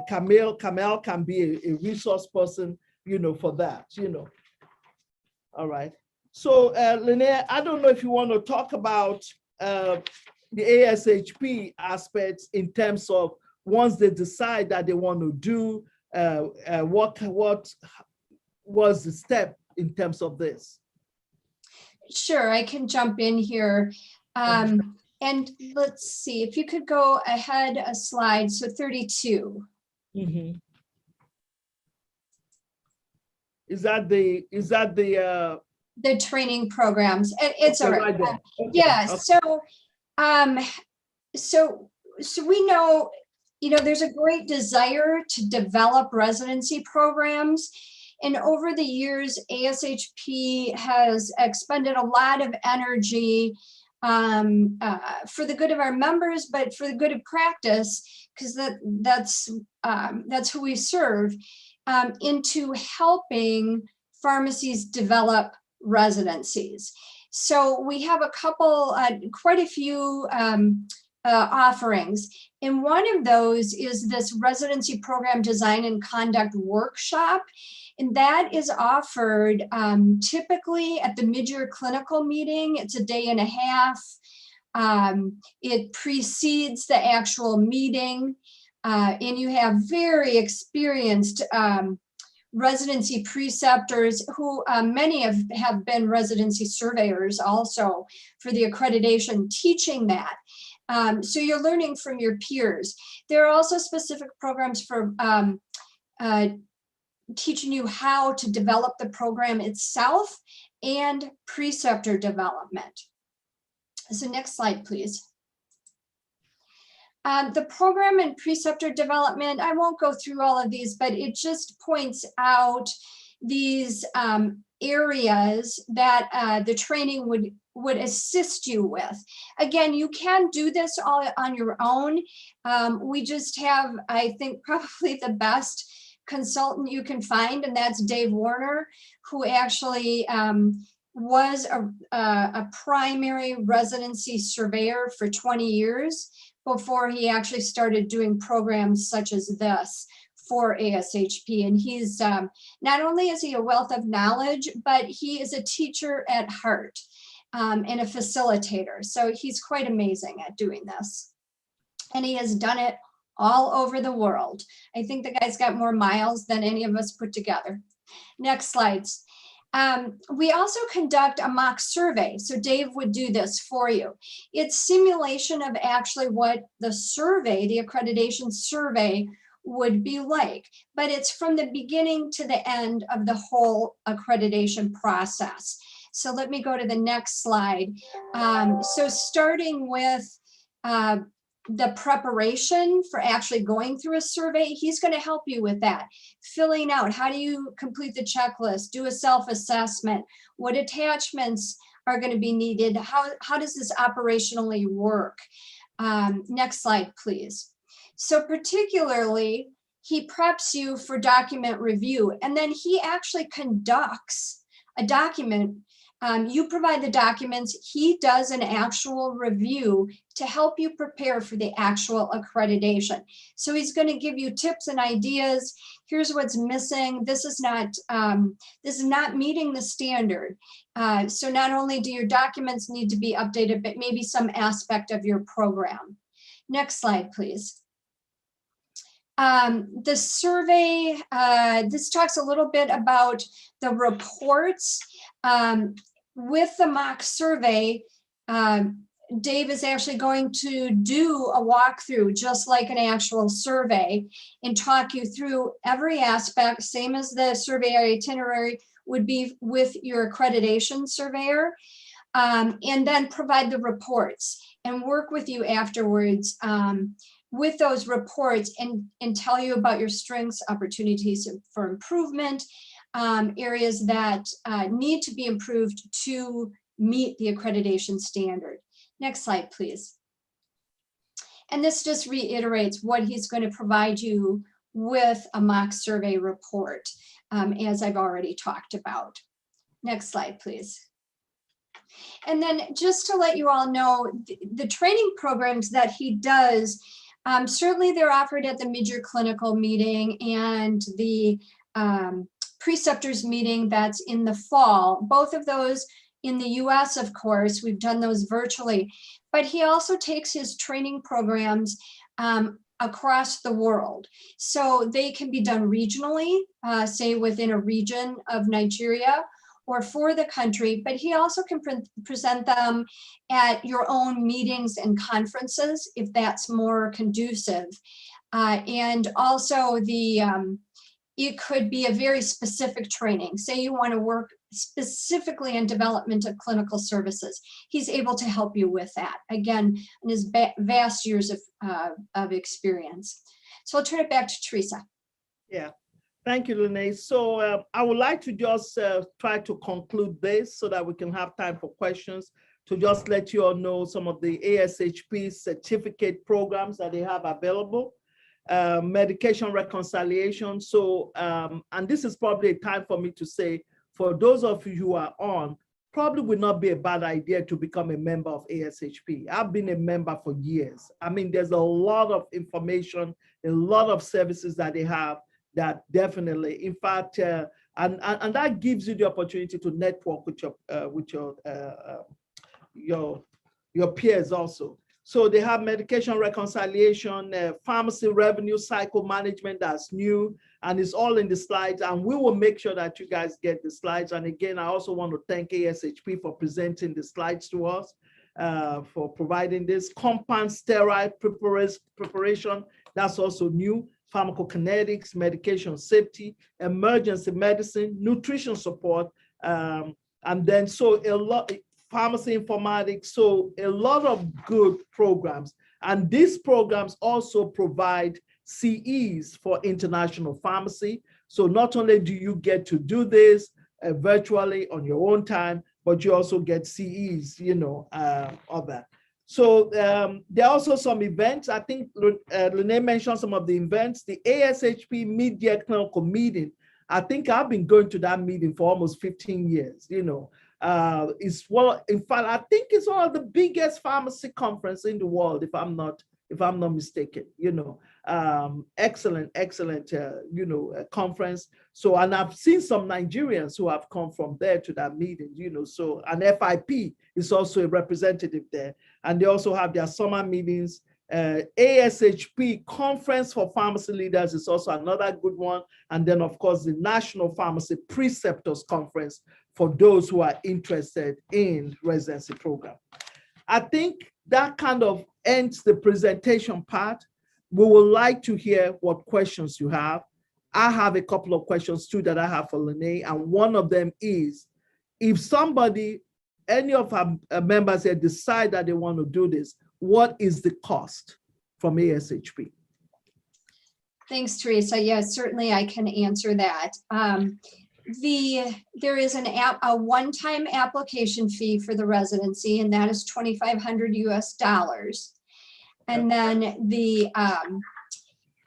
A: Kamel can be a resource person, for that, All right. So, Linnea, I don't know if you want to talk about the ASHP aspects in terms of once they decide that they want to do, what was the step in terms of this?
B: Sure, I can jump in here. And let's see, if you could go ahead a slide, so 32.
A: Mm-hmm. Is that the
B: training programs? It's
A: okay,
B: all right.
A: Okay.
B: Yeah.
A: Okay.
B: So we know, there's a great desire to develop residency programs. And over the years, ASHP has expended a lot of energy for the good of our members, but for the good of practice, because that's who we serve, into helping pharmacies develop residencies. So we have a couple, quite a few offerings. And one of those is this residency program design and conduct workshop. And that is offered typically at the mid-year clinical meeting. It's a day and a half. It precedes the actual meeting. And you have very experienced residency preceptors who many have been residency surveyors also for the accreditation teaching that. So you're learning from your peers. There are also specific programs for teaching you how to develop the program itself and preceptor development. So next slide, please. The program and preceptor development, I won't go through all of these, but it just points out these areas that the training would assist you with. Again, you can do this all on your own. We just have, I think, probably the best consultant you can find, and that's Dave Warner, who actually was a primary residency surveyor for 20 years before he actually started doing programs such as this for ASHP. And he's, not only is he a wealth of knowledge, but he is a teacher at heart and a facilitator. So he's quite amazing at doing this. And he has done it all over the world. I think the guy's got more miles than any of us put together. Next slides. We also conduct a mock survey. So Dave would do this for you. It's simulation of actually what the survey, the accreditation survey, would be like, but it's from the beginning to the end of the whole accreditation process. So let me go to the next slide. So starting with the preparation for actually going through a survey, he's going to help you with that. Filling out, how do you complete the checklist, do a self-assessment, what attachments are going to be needed, how does this operationally work? Next slide, please. So particularly, he preps you for document review, and then he actually conducts a document. You provide the documents, he does an actual review to help you prepare for the actual accreditation. So he's going to give you tips and ideas. Here's what's missing. This is not meeting the standard. So not only do your documents need to be updated, but maybe some aspect of your program. Next slide, please. The survey, this talks a little bit about the reports. With the mock survey, Dave is actually going to do a walkthrough just like an actual survey and talk you through every aspect, same as the survey itinerary would be with your accreditation surveyor, and then provide the reports and work with you afterwards with those reports and tell you about your strengths, opportunities for improvement, areas that need to be improved to meet the accreditation standard. Next slide, please. And this just reiterates what he's going to provide you with a mock survey report, as I've already talked about. Next slide, please. And then just to let you all know, the training programs that he does, certainly they're offered at the mid-year clinical meeting and the preceptors meeting that's in the fall. Both of those in the US, of course, we've done those virtually, but he also takes his training programs across the world. So they can be done regionally, say within a region of Nigeria or for the country, but he also can present them at your own meetings and conferences if that's more conducive. And also it could be a very specific training. Say you want to work specifically in development of clinical services. He's able to help you with that, again, in his vast years of experience. So I'll turn it back to Teresa.
A: Yeah, thank you, Lene. So I would like to just try to conclude this so that we can have time for questions, to just let you all know some of the ASHP certificate programs that they have available. Medication reconciliation. So, and this is probably a time for me to say, for those of you who are on, probably would not be a bad idea to become a member of ASHP. I've been a member for years. I mean, there's a lot of information, a lot of services that they have that definitely, in fact, and that gives you the opportunity to network with your peers also. So they have medication reconciliation, pharmacy revenue cycle management that's new, and it's all in the slides, and we will make sure that you guys get the slides. And again, I also want to thank ASHP for presenting the slides to us, for providing this. Compound steroid preparation, that's also new. pharmacokinetics, medication safety, emergency medicine, nutrition support, and then so a lot, pharmacy informatics, so a lot of good programs. And these programs also provide CEs for international pharmacy. So not only do you get to do this virtually on your own time, but you also get CEs, of that. So there are also some events. I think Lene mentioned some of the events. The ASHP mid-year clinical meeting. I think I've been going to that meeting for almost 15 years. It's in fact, I think it's one of the biggest pharmacy conference in the world, if I'm not mistaken. Excellent conference. So, and I've seen some Nigerians who have come from there to that meeting. So, and FIP is also a representative there, and they also have their summer meetings. ASHP Conference for Pharmacy Leaders is also another good one. And then, of course, the National Pharmacy Preceptors Conference for those who are interested in residency program. I think that kind of ends the presentation part. We would like to hear what questions you have. I have a couple of questions too that I have for Lene, and one of them is, if somebody, any of our members here decide that they want to do this, what is the cost from ASHP?
B: Thanks, Teresa. Yes, certainly I can answer that. There is a one-time application fee for the residency, and that is $2,500 US. And then the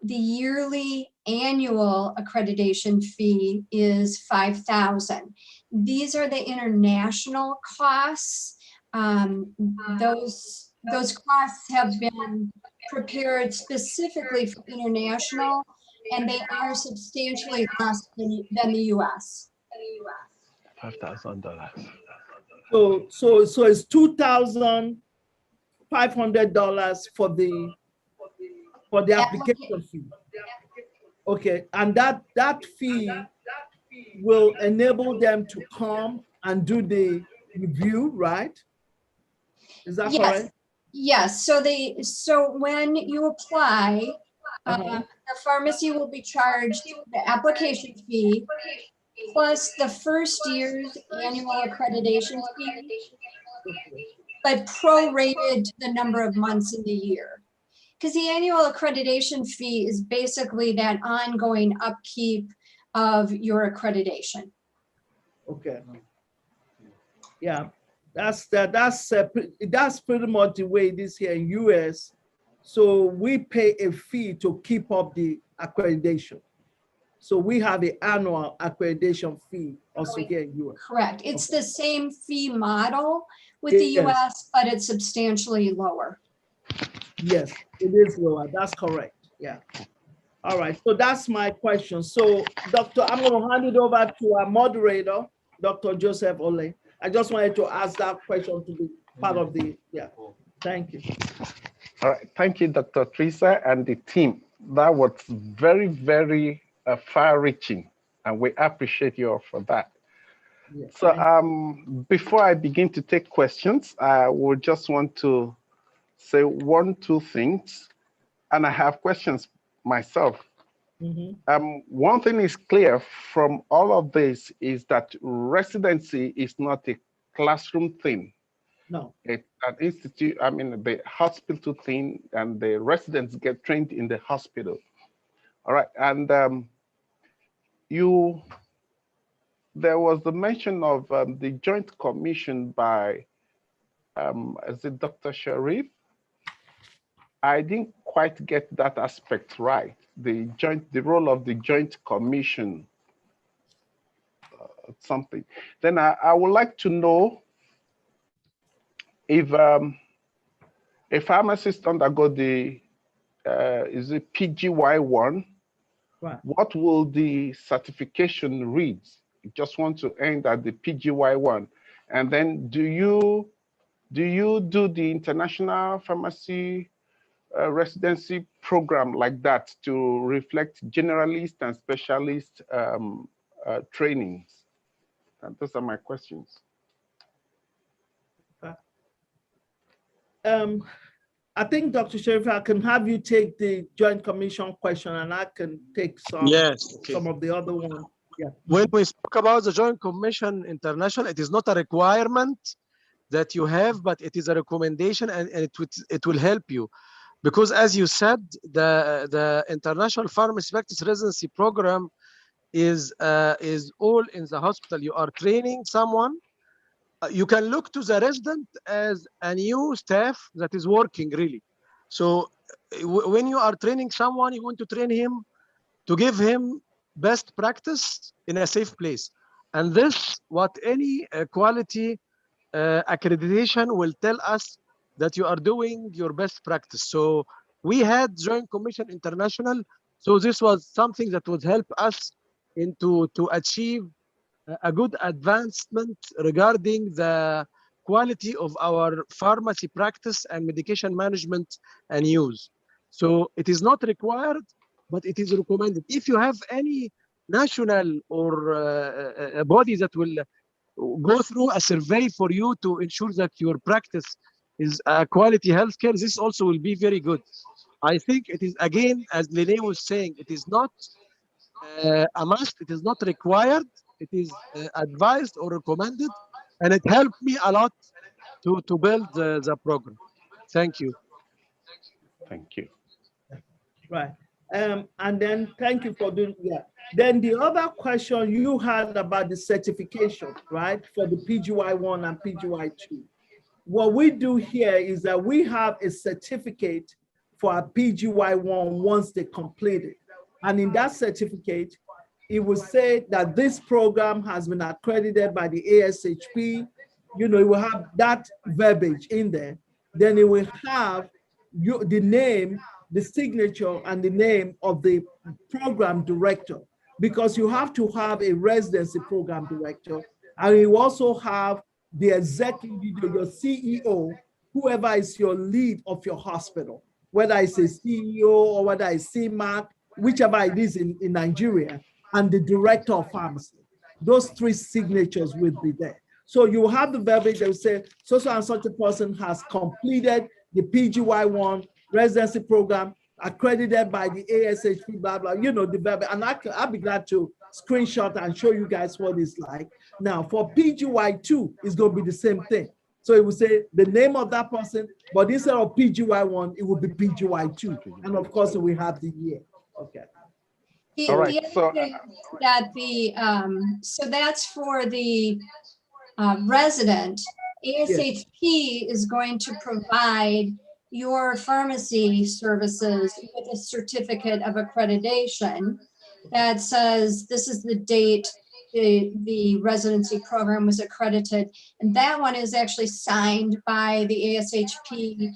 B: yearly annual accreditation fee is $5,000. These are the international costs. Those costs have been prepared specifically for international, and they are substantially less than the US.
D: $5,000.
A: So it's $2,500 for the application fee. Okay, and that fee will enable them to come and do the review, right? Is that correct?
B: Yes. So when you apply, the pharmacy will be charged the application fee plus the first year's annual accreditation fee, but prorated to the number of months in the year. Because the annual accreditation fee is basically that ongoing upkeep of your accreditation.
A: Okay. Yeah, that's pretty much the way it is here in US. So we pay a fee to keep up the accreditation. So we have an annual accreditation fee also here in US.
B: Correct. It's the same fee model with the US, but it's substantially lower.
A: Yes, it is lower. That's correct. Yeah. All right. So that's my question. So, Doctor, I'm going to hand it over to our moderator, Dr. Joseph Ole. I just wanted to ask that question to be part of the, Thank you.
D: All right. Thank you, Dr. Teresa and the team. That was very, very far-reaching, and we appreciate you all for that.
A: Yeah,
D: so before I begin to take questions, I would just want to say 1-2 things, and I have questions myself. One thing is clear from all of this is that residency is not a classroom thing.
A: No.
D: It's an institute, the hospital thing, and the residents get trained in the hospital. All right, and there was the mention of the Joint Commission by, is it Dr. Sharif? I didn't quite get that aspect right. The role of the Joint Commission, something. Then I would like to know if a pharmacist undergo the, is it PGY1?
A: Right.
D: What will the certification read? You just want to end at the PGY1. And then do you do the international pharmacy residency program like that to reflect generalist and specialist trainings? And those are my questions.
A: I think, Dr. Sharif, I can have you take the Joint Commission question and I can take
C: Yes, okay.
A: some of the other ones. Yeah.
C: When we spoke about the Joint Commission International, it is not a requirement that you have, but it is a recommendation, and it will help you. Because as you said, the International Pharmacy Practice Residency Program is all in the hospital. You are training someone. You can look to the resident as a new staff that is working really. So when you are training someone, you want to train him to give him best practice in a safe place. And this, what any quality accreditation will tell us that you are doing your best practice. So we had Joint Commission International. So this was something that would help us to achieve a good advancement regarding the quality of our pharmacy practice and medication management and use. So it is not required, but it is recommended. If you have any national or a body that will go through a survey for you to ensure that your practice is quality healthcare, this also will be very good. I think it is, again, as Lene was saying, it is not a must, it is not required, it is advised or recommended, and it helped me a lot to build the program. Thank you.
D: Thank you.
A: Right. And then thank you for doing that. Then the other question you had about the certification, right, for the PGY1 and PGY2. What we do here is that we have a certificate for a PGY1 once they complete it. And in that certificate, it will say that this program has been accredited by the ASHP. You know, it will have that verbiage in there. Then it will have the name, the signature, and the name of the program director, because you have to have a residency program director, and you also have the executive, your CEO, whoever is your lead of your hospital, whether it's a CEO or whether it's CMAC, whichever it is in Nigeria, and the director of pharmacy. Those three signatures will be there. So you have the verbiage that will say, so and such a person has completed the PGY1 residency program accredited by the ASHP, blah, blah, you know, the verbiage. And I'll be glad to screenshot and show you guys what it's like. Now, for PGY2, it's going to be the same thing. So it will say the name of that person, but instead of PGY1, it will be PGY2. And of course, we have the year. Okay.
D: All right,
B: The other thing that so that's for the resident. ASHP is going to provide your pharmacy services with a certificate of accreditation that says this is the date the residency program was accredited. And that one is actually signed by the ASHP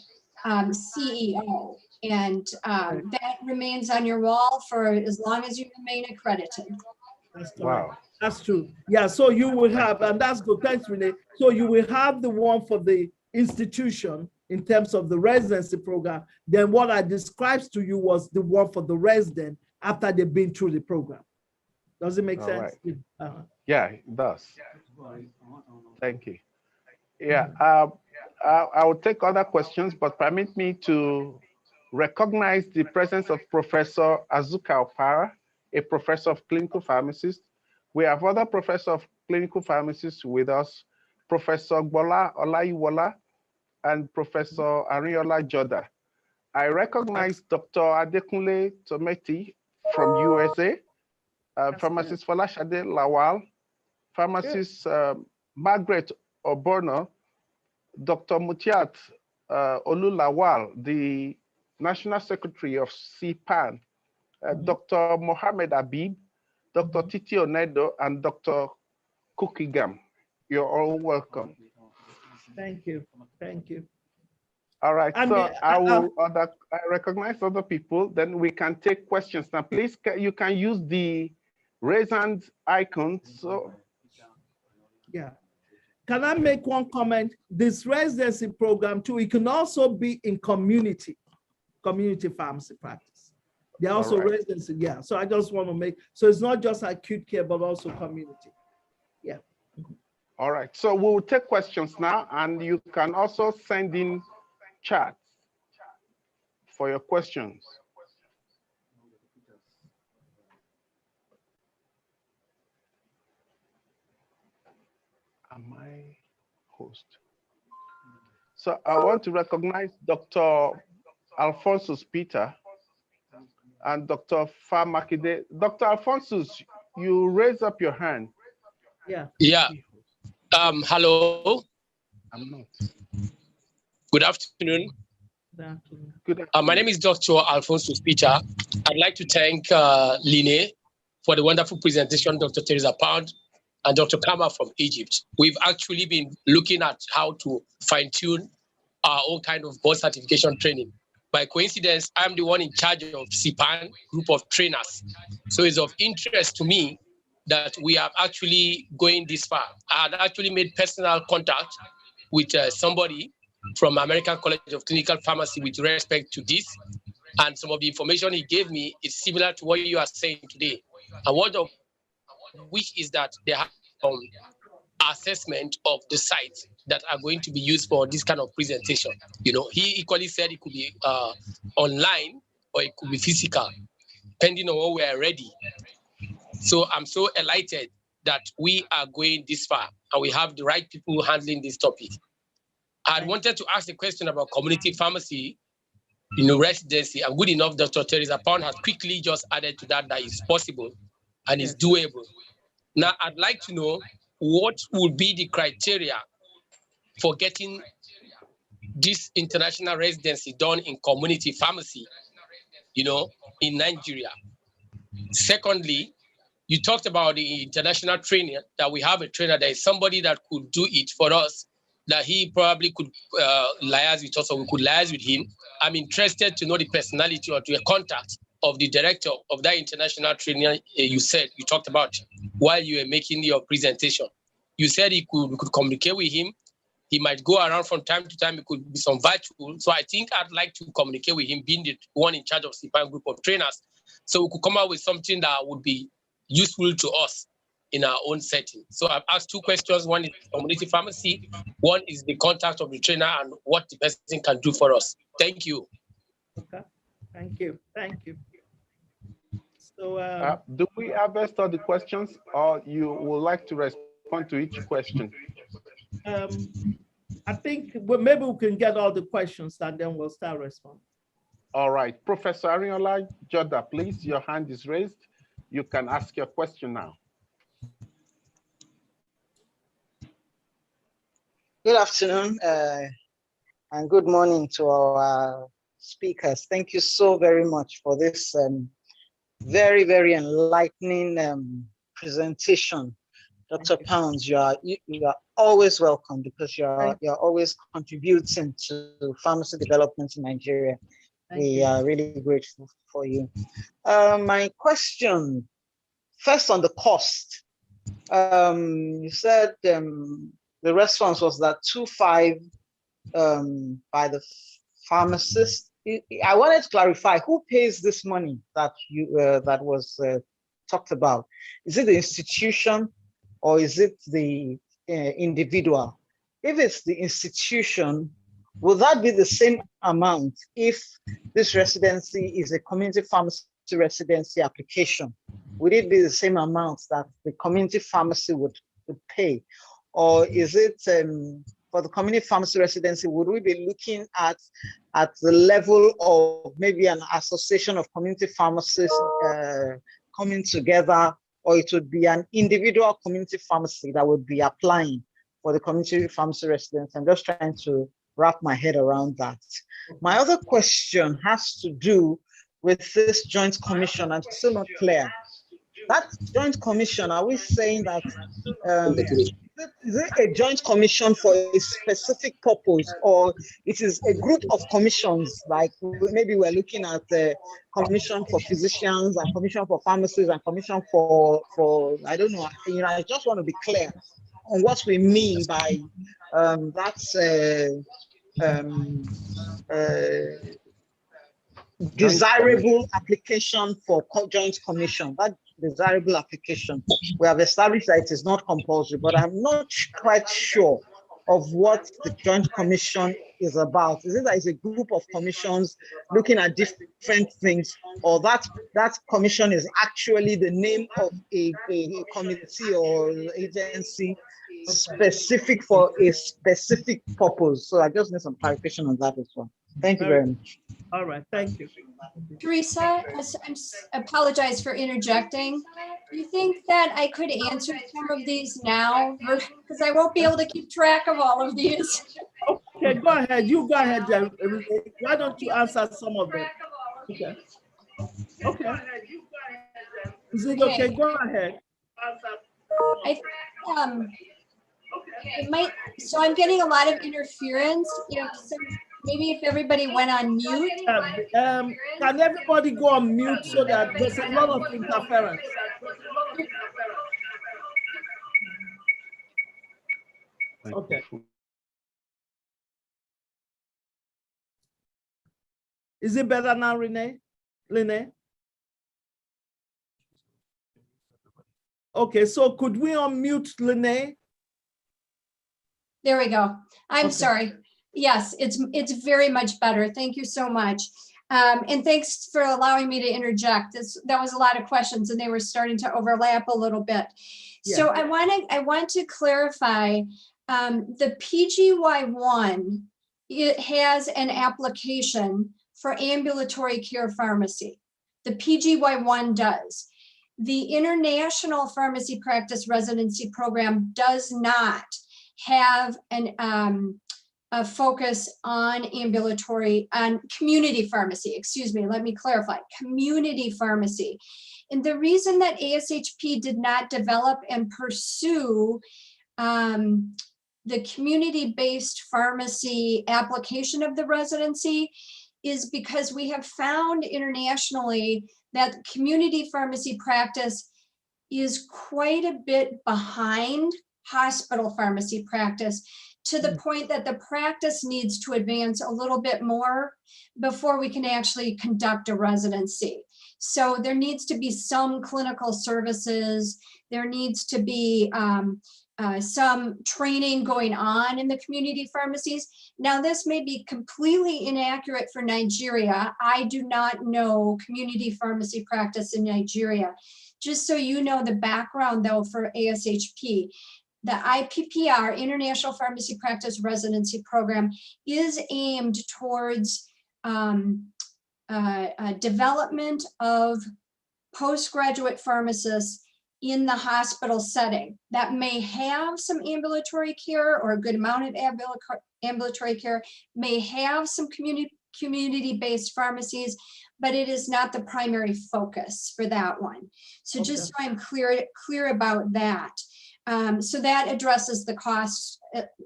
B: CEO. And that remains on your wall for as long as you remain accredited.
A: That's correct.
D: Wow.
A: That's true. Yeah, so you will have, and that's good, thanks, Renee. So you will have the one for the institution in terms of the residency program. Then what I described to you was the one for the resident after they've been through the program. Does it make sense?
D: Right. Yeah, it does. Thank you. Yeah, I will take other questions, but permit me to recognize the presence of Professor Azuka Opara, a professor of clinical pharmacist. We have other professors of clinical pharmacists with us, Professor Bola Olayiwola and Professor Ariola Joda. I recognize Dr. Adekunle Tometi from USA, pharmacist Folashade Lawal, pharmacist Margaret Oborno, Dr. Mutiat Olulawal, the National Secretary of CPAN, Dr. Mohamed Habib, Dr. Titi Onedo, and Dr. Kukigam. You're all welcome.
A: Thank you. Thank you.
D: All right, so I recognize other people, then we can take questions. Now, please, you can use the raise hand icon. So,
A: yeah. Can I make one comment? This residency program too, it can also be in community pharmacy practice. They're also residency, yeah. So I just want to make, so it's not just acute care, but also community. Yeah.
D: All right, so we'll take questions now, and you can also send in chats. for your questions. Am I host? So I want to recognize Dr. Alphonsus Peter and Dr. Famakide. Dr. Alphonsus, you raise up your hand.
A: Yeah.
E: Yeah. Hello.
D: I'm not.
E: Good afternoon.
D: Good afternoon.
E: My name is Dr. Alphonsus Peter. I'd like to thank Line for the wonderful presentation, Dr. Teresa Pound and Dr. Kama from Egypt. We've actually been looking at how to fine-tune our own kind of board certification training. By coincidence, I'm the one in charge of CPAN, group of trainers. So it's of interest to me that we are actually going this far. I had actually made personal contact with somebody from American College of Clinical Pharmacy with respect to this. And some of the information he gave me is similar to what you are saying today. And what of which is that they have assessment of the sites that are going to be used for this kind of presentation. You know, he equally said it could be online or it could be physical, depending on what we are ready. So I'm so elated that we are going this far and we have the right people handling this topic. I wanted to ask a question about community pharmacy, residency, and good enough Dr. Teresa Pound has quickly just added to that is possible and is doable. Now, I'd like to know what would be the criteria for getting this international residency done in community pharmacy, in Nigeria. Secondly, you talked about the international trainer, that we have a trainer, there is somebody that could do it for us, that he probably could liaise with us or we could liaise with him. I'm interested to know the personality or to a contact of the director of that international trainer you talked about while you were making your presentation. You said we could communicate with him. He might go around from time to time. It could be some virtual. So I think I'd like to communicate with him, being the one in charge of CPAN group of trainers. So we could come up with something that would be useful to us in our own setting. So I've asked two questions. One is community pharmacy. One is the contact of the trainer and what the person can do for us. Thank you.
A: Okay. Thank you. Thank you. So
D: do we harvest all the questions or you would like to respond to each question?
A: I think maybe we can get all the questions and then we'll start responding.
D: All right. Professor Arinola Joda, please, your hand is raised. You can ask your question now.
F: Good afternoon and good morning to our speakers. Thank you so very much for this very, very enlightening presentation. Dr. Pounds, you are always welcome because you're always contributing to pharmacy development in Nigeria. We are really grateful for you. My question, first on the cost. You said the response was that 2.5 by the pharmacist. I wanted to clarify who pays this money that that was talked about. Is it the institution or is it the individual? If it's the institution, will that be the same amount if this residency is a community pharmacy residency application? Would it be the same amount that the community pharmacy would pay? Or is it for the community pharmacy residency, would we be looking at the level of maybe an association of community pharmacists coming together, or it would be an individual community pharmacy that would be applying for the community pharmacy residency? I'm just trying to wrap my head around that. My other question has to do with this joint commission. I'm still not clear. That joint commission, are we saying that is it a joint commission for a specific purpose, or it is a group of commissions, like maybe we're looking at the commission for physicians and commission for pharmacists and commission for I don't know, I just want to be clear on what we mean by desirable application for joint commission. That desirable application, we have established that it is not compulsory, but I'm not quite sure of what the joint commission is about? Is it that it's a group of commissions looking at different things, or that commission is actually the name of a committee or agency specific for a specific purpose? So I just need some clarification on that as well. Thank you very much.
A: All right, thank you.
B: Teresa, I apologize for interjecting. Do you think that I could answer some of these now? Because I won't be able to keep track of all of these.
A: Okay, go ahead. You go ahead, Jen. Why don't you answer some of them? Okay. Okay. Is it okay? Go ahead.
B: I it might, so I'm getting a lot of interference. Maybe if everybody went on mute.
A: Can everybody go on mute so that there's a lot of interference? Okay. Is it better now, Lene? Okay, so could we unmute Lene?
B: There we go. I'm
A: Okay.
B: sorry. Yes, it's very much better. Thank you so much. And thanks for allowing me to interject. That was a lot of questions and they were starting to overlap a little bit.
A: Yeah.
B: So I want to clarify the PGY1, it has an application for ambulatory care pharmacy. The PGY1 does. The International Pharmacy Practice Residency Program does not have a focus on community pharmacy, excuse me, let me clarify, community pharmacy. And the reason that ASHP did not develop and pursue the community-based pharmacy application of the residency is because we have found internationally that community pharmacy practice is quite a bit behind hospital pharmacy practice, to the point that the practice needs to advance a little bit more before we can actually conduct a residency. So there needs to be some clinical services, there needs to be some training going on in the community pharmacies. Now, this may be completely inaccurate for Nigeria. I do not know community pharmacy practice in Nigeria. Just so you know the background though for ASHP, the IPPR, International Pharmacy Practice Residency Program, is aimed towards development of postgraduate pharmacists in the hospital setting that may have some ambulatory care or a good amount of ambulatory care, may have some community-based pharmacies, but it is not the primary focus for that one. So just so I'm clear about that. So that addresses the cost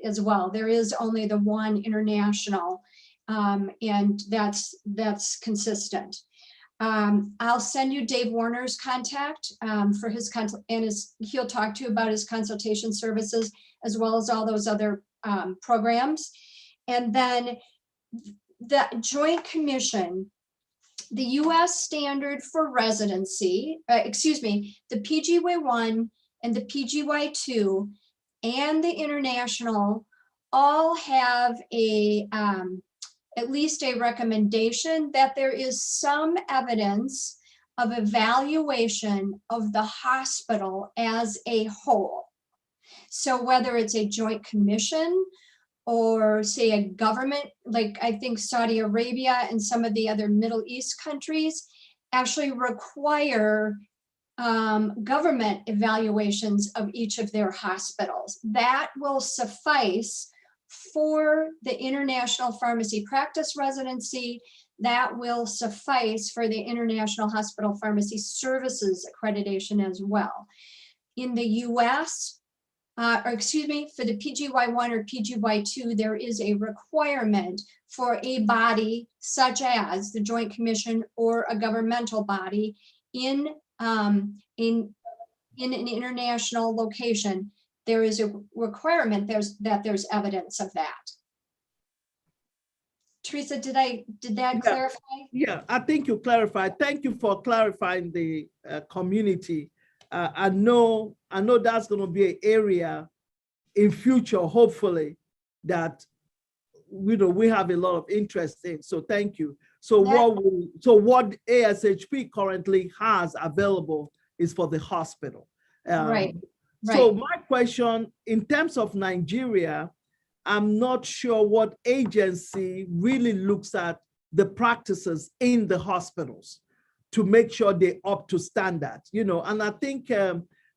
B: as well. There is only the one international, and that's consistent. I'll send you Dave Warner's contact for his he'll talk to you about his consultation services as well as all those other programs. And then the Joint Commission, the US standard for residency, the PGY1 and the PGY2 and the international all have at least a recommendation that there is some evidence of evaluation of the hospital as a whole. So whether it's a joint commission or say a government, like I think Saudi Arabia and some of the other Middle East countries actually require government evaluations of each of their hospitals. That will suffice for the International Pharmacy Practice Residency. That will suffice for the International Hospital Pharmacy Services accreditation as well. In the US, for the PGY1 or PGY2, there is a requirement for a body such as the Joint Commission or a governmental body in an international location. There is a requirement that there's evidence of that. Teresa, did that clarify?
A: Yeah, I think you clarified. Thank you for clarifying the community. I know that's going to be an area in future, hopefully, that we have a lot of interest in. So thank you. So
B: That-
A: what ASHP currently has available is for the hospital.
B: Right.
A: So
B: Right.
A: my question, in terms of Nigeria, I'm not sure what agency really looks at the practices in the hospitals to make sure they're up to standard, and I think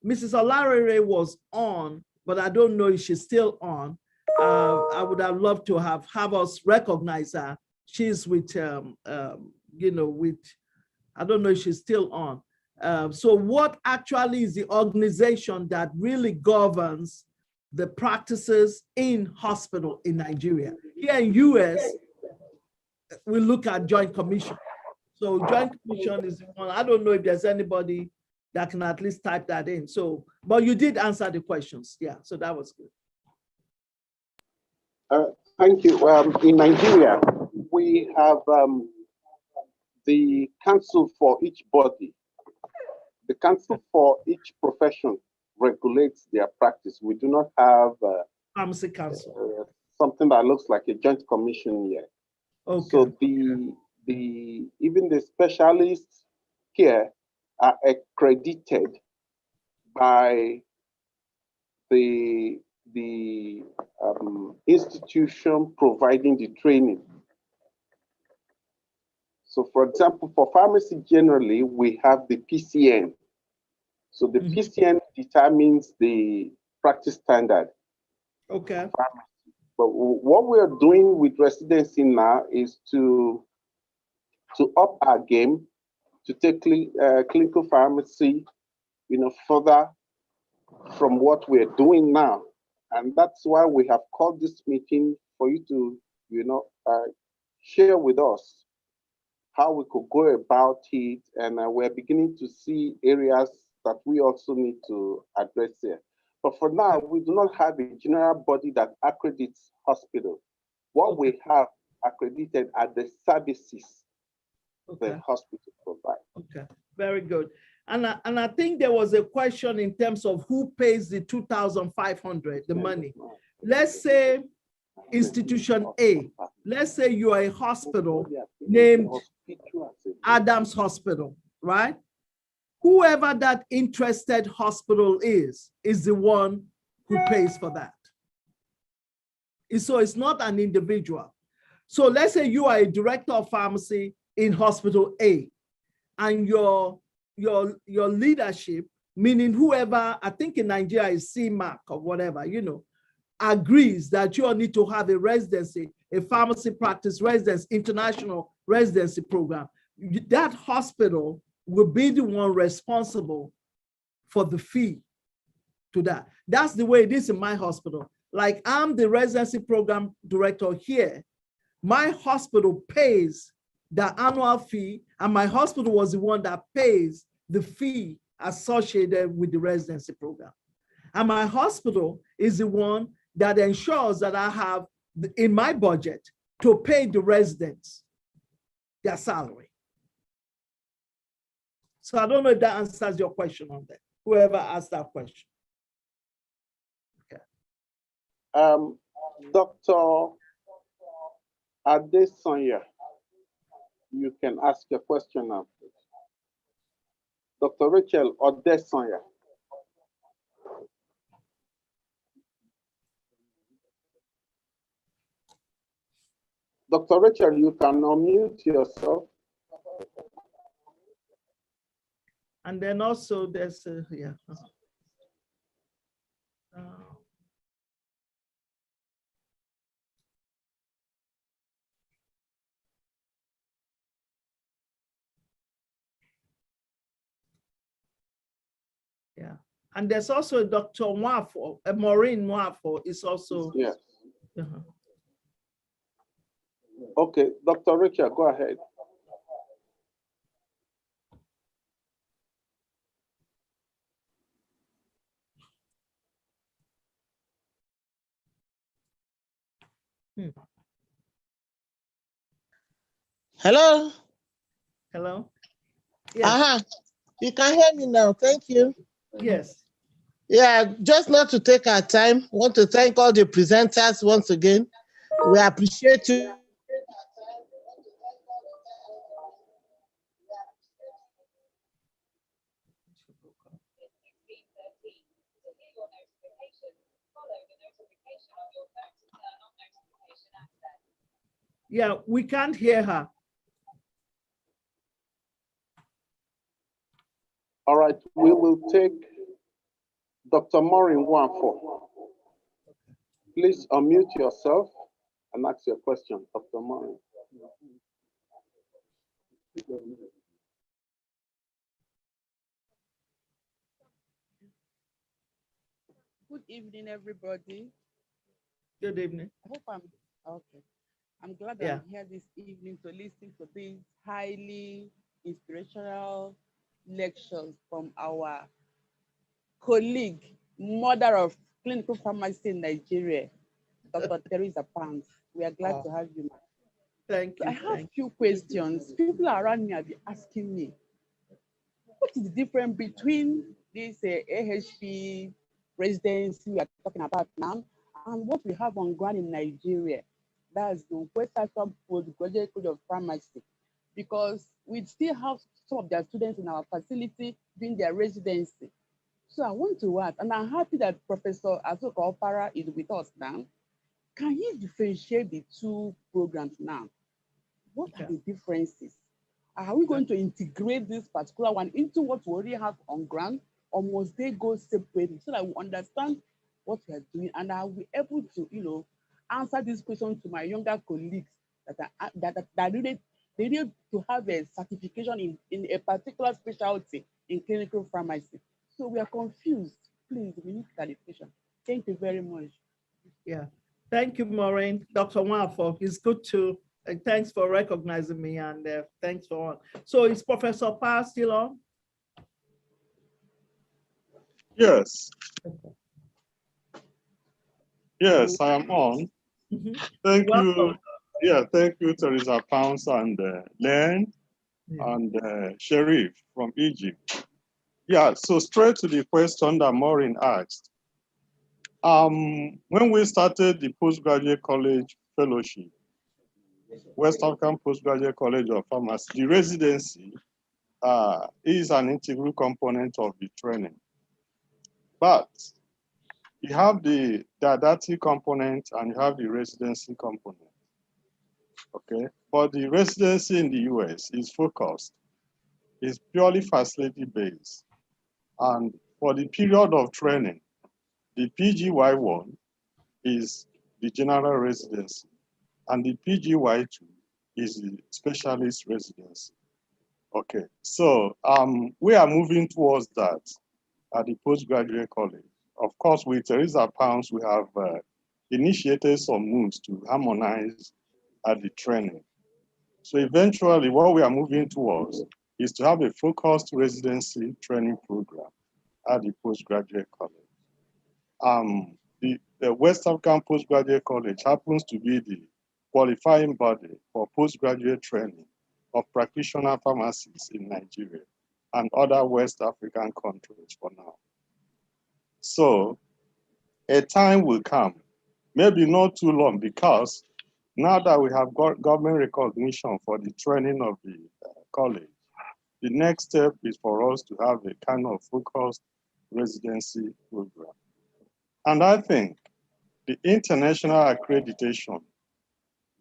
A: Mrs. Olarere was on, but I don't know if she's still on. I would have loved to have us recognize her. She's with, with, I don't know if she's still on. So what actually is the organization that really governs the practices in hospital in Nigeria? Here in US, we look at Joint Commission. So Joint Commission is the one. I don't know if there's anybody that can at least type that in. So, but you did answer the questions. Yeah, so that was good.
D: Thank you. In Nigeria, we have the council for each body. The council for each profession regulates their practice. We do not have
A: Pharmacy Council.
D: Something that looks like a joint commission yet.
A: Okay.
D: So even the specialists here are accredited by the institution providing the training. So for example, for pharmacy generally, we have the PCN. So the PCN determines the practice standard.
A: Okay.
D: But what we are doing with residency now is to up our game, to take clinical pharmacy, further from what we're doing now. And that's why we have called this meeting for you to, share with us how we could go about it. And we're beginning to see areas that we also need to address here. But for now, we do not have a general body that accredits hospitals. What we have accredited are the services the hospital provide.
A: Okay, very good. And I think there was a question in terms of who pays the 2,500, the money. Let's say institution A. Let's say you are a hospital named Adams Hospital, right? Whoever that interested hospital is the one who pays for that. So it's not an individual. So let's say you are a director of pharmacy in hospital A, and your leadership, meaning whoever, I think in Nigeria is CMAC or whatever, agrees that you all need to have a residency, a pharmacy practice residence, international residency program. That hospital will be the one responsible for the fee to that. That's the way it is in my hospital. Like I'm the residency program director here. My hospital pays the annual fee, and my hospital was the one that pays the fee associated with the residency program. And my hospital is the one that ensures that I have in my budget to pay the residents their salary. So I don't know if that answers your question on that, whoever asked that question. Okay.
D: Dr. Adesanya, you can ask your question now. Dr. Rachel Adesanya. Dr. Rachel, you can unmute yourself.
A: And then also there's yeah. Yeah, and there's also Dr. Nwafo, Maureen Nwafo is also.
D: Yes. Okay, Dr. Rachel, go ahead.
G: Hello.
A: Hello. Yes.
G: You can hear me now. Thank you.
A: Yes.
G: Yeah, just not to take our time, want to thank all the presenters once again. We appreciate you.
A: Yeah, we can't hear her.
D: All right, we will take Dr. Maureen Wanfo. Please unmute yourself and ask your question, Dr. Maureen.
H: Good evening, everybody.
A: Good evening.
H: I hope I'm okay. I'm glad that
A: Yeah.
H: I'm here this evening to listen to these highly inspirational lectures from our colleague, mother of clinical pharmacy in Nigeria, Dr. Teresa Pounds. We are glad to have you, ma'am.
A: Thank
H: So
A: you.
H: I have a few questions. People around me have been asking me, what is the difference between this ASHP residency we are talking about now and what we have on ground in Nigeria? That's the West African Postgraduate College of Pharmacy, because we still have some of their students in our facility doing their residency. So I want to ask, and I'm happy that Professor Azuka Opara is with us now. Can you differentiate the two programs now? What are the differences? Are we going to integrate this particular one into what we already have on ground, or must they go separately so that we understand what we are doing, and are we able to, answer this question to my younger colleagues that they need to have a certification in a particular specialty in clinical pharmacy. So we are confused. Please, we need clarification. Thank you very much.
A: Yeah, thank you, Maureen. Dr. Wanfo, it's good to, thanks for recognizing me, and thanks for on. So is Professor Pa still on?
I: Yes. Yes, I am on. Thank you. Yeah, thank you, Teresa Pounds and Len and Sharif from Egypt. Yeah, so straight to the question that Maureen asked. When we started the postgraduate college fellowship, West African Postgraduate College of Pharmacy, the residency is an integral component of the training. But you have the didactic component and you have the residency component. Okay, for the residency in the US is focused, is purely facility based. And for the period of training, the PGY1 is the general residency and the PGY2 is the specialist residency. Okay, so we are moving towards that at the postgraduate college. Of course, with Teresa Pounds, we have initiated some moves to harmonize at the training. So eventually what we are moving towards is to have a focused residency training program at the postgraduate college. The West African Postgraduate College happens to be the qualifying body for postgraduate training of practitioner pharmacists in Nigeria and other West African countries for now. So a time will come, maybe not too long, because now that we have got government recognition for the training of the college, the next step is for us to have a kind of focused residency program. And I think the international accreditation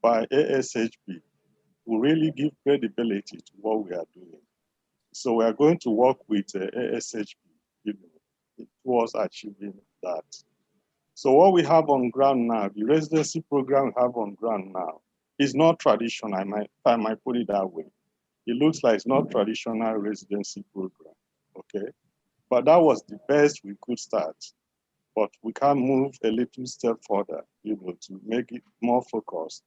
I: by ASHP will really give credibility to what we are doing. So we are going to work with ASHP towards achieving that. So what we have on ground now, the residency program we have on ground now, is not traditional, I might put it that way. It looks like it's not traditional residency program, okay? But that was the best we could start. But we can move a little step further, to make it more focused,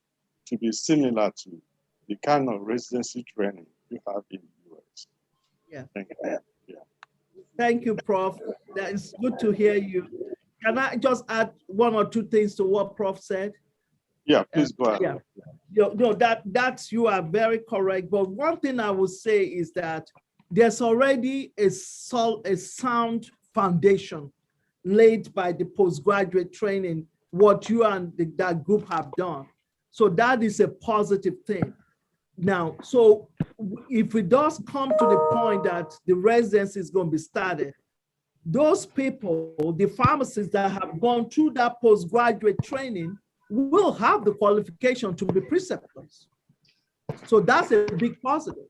I: to be similar to the kind of residency training you have in the US.
A: Yeah.
I: Thank you. Yeah.
A: Thank you, Prof. That is good to hear you. Can I just add one or two things to what Prof said?
I: Yeah, please go ahead.
A: Yeah. No, that's you are very correct. But one thing I would say is that there's already a sound foundation laid by the postgraduate training, what you and that group have done. So that is a positive thing. Now, so if it does come to the point that the residency is going to be started, those people, the pharmacists that have gone through that postgraduate training, will have the qualification to be preceptors. So that's a big positive.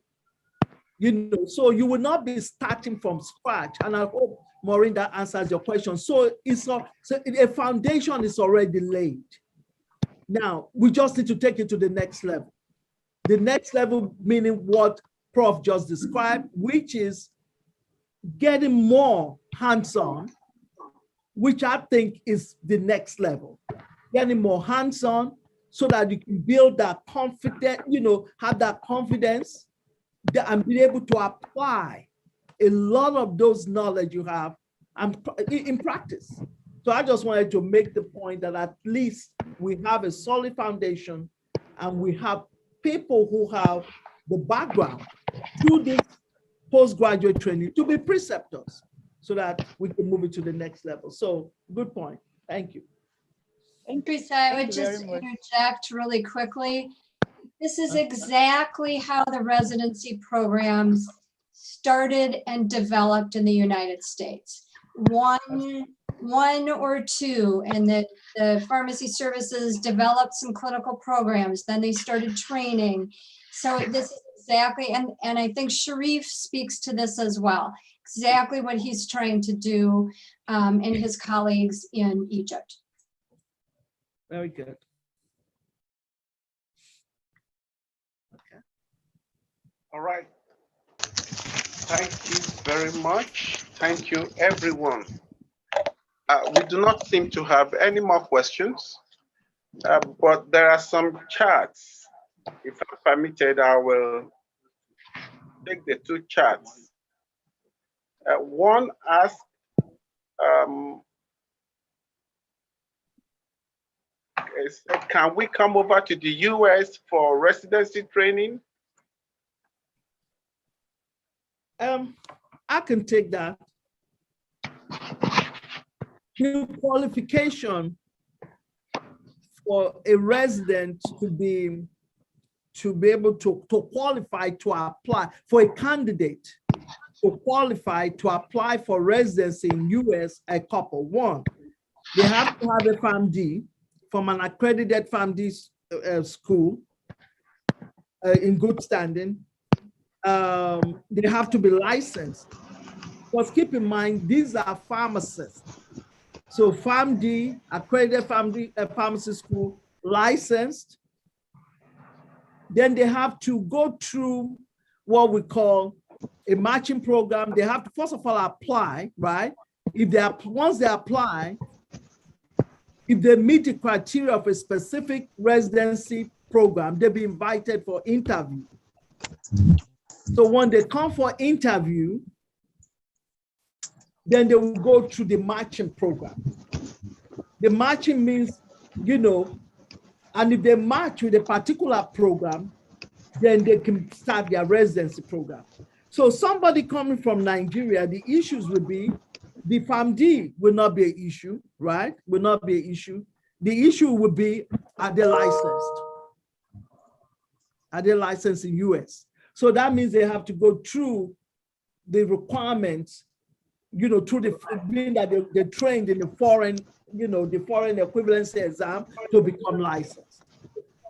A: You know, so you will not be starting from scratch. And I hope, Maureen, that answers your question. So it's not, so a foundation is already laid. Now, we just need to take it to the next level. The next level meaning what Prof just described, which is getting more hands-on, which I think is the next level. Getting more hands-on so that you can build that confidence, you know, have that confidence and be able to apply a lot of those knowledge you have in practice. So I just wanted to make the point that at least we have a solid foundation and we have people who have the background through this postgraduate training to be preceptors so that we can move it to the next level. So good point. Thank you.
B: Teresa, I would just interject really quickly. This is exactly how the residency programs started and developed in the United States. One or two, and the pharmacy services developed some clinical programs, then they started training. So this is exactly, and I think Sharif speaks to this as well, exactly what he's trying to do and his colleagues in Egypt.
A: Very good. Okay.
D: All right. Thank you very much. Thank you, everyone. We do not seem to have any more questions, but there are some charts. If I'm permitted, I will take the two charts. One asks, can we come over to the US for residency training?
A: I can take that. The qualification for a resident to be able to qualify to apply, for a candidate to qualify to apply for residency in US, a couple. One, they have to have a PharmD from an accredited PharmD school in good standing. They have to be licensed. Because keep in mind, these are pharmacists. So PharmD, accredited PharmD, pharmacy school, licensed. Then they have to go through what we call a matching program. They have to first of all apply, right? If they once they apply, if they meet the criteria of a specific residency program, they'll be invited for interview. So when they come for interview, then they will go through the matching program. The matching means, you know, and if they match with a particular program, then they can start their residency program. So somebody coming from Nigeria, the issues will be, the PharmD will not be an issue, right? Will not be an issue. The issue will be, are they licensed? Are they licensed in US? So that means they have to go through the requirements, you know, through the, being that they're trained in the foreign, you know, the foreign equivalency exam to become licensed.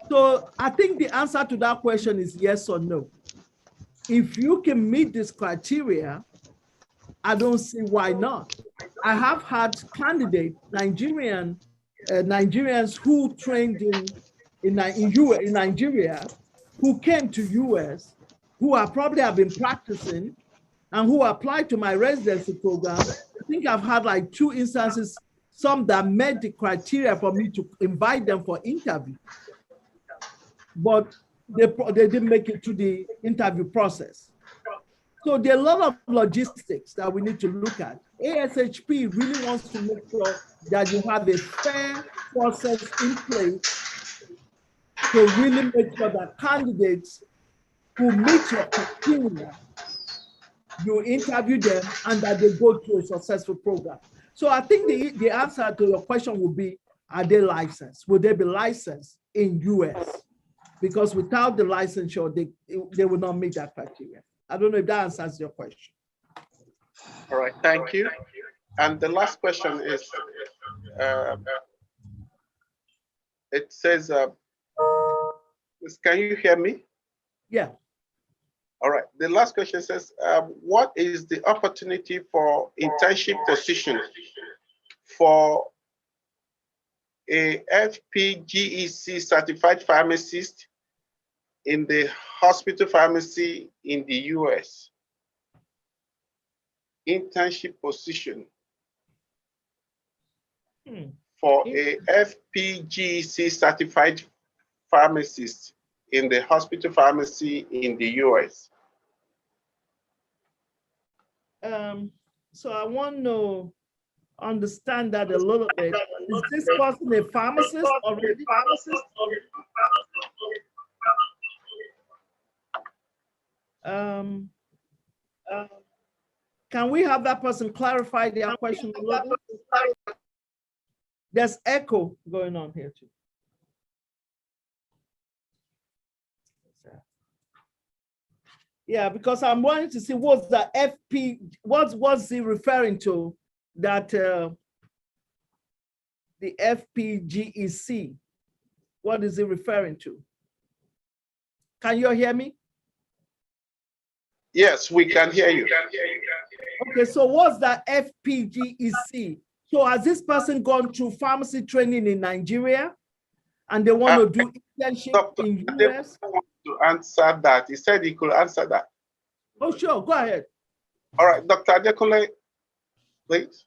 A: So I think the answer to that question is yes or no. If you can meet this criteria, I don't see why not. I have had candidates, Nigerians who trained in Nigeria, who came to US, who probably have been practicing and who applied to my residency program. I think I've had like 2 instances, some that met the criteria for me to invite them for interview, but they didn't make it to the interview process. So there are a lot of logistics that we need to look at. ASHP really wants to make sure that you have a fair process in place to really make sure that candidates who meet your criteria, you interview them and that they go through a successful program. So I think the answer to your question would be, are they licensed? Will they be licensed in US, because without the licensure, they will not meet that criteria. I don't know if that answers your question.
D: All right, thank you. And the last question is, it says, can you hear me?
A: Yeah.
D: All right, the last question says, what is the opportunity for internship position for a FPGEC certified pharmacist in the hospital pharmacy in the US? Internship position for a FPGEC certified pharmacist in the hospital pharmacy in the US.
A: So I want to understand that a little bit. Is this person a pharmacist already? Can we have that person clarify their question a little bit? There's echo going on here too. Yeah, because I'm wanting to see what's the FP, what's he referring to, that the FPGEC, what is he referring to? Can you hear me?
D: Yes, we can hear you.
A: Okay, so what's the FPGEC? So has this person gone through pharmacy training in Nigeria and they want to do internship in US?
D: To answer that, he said he could answer that.
A: Oh, sure, go ahead.
D: All right, Dr. Adekule, please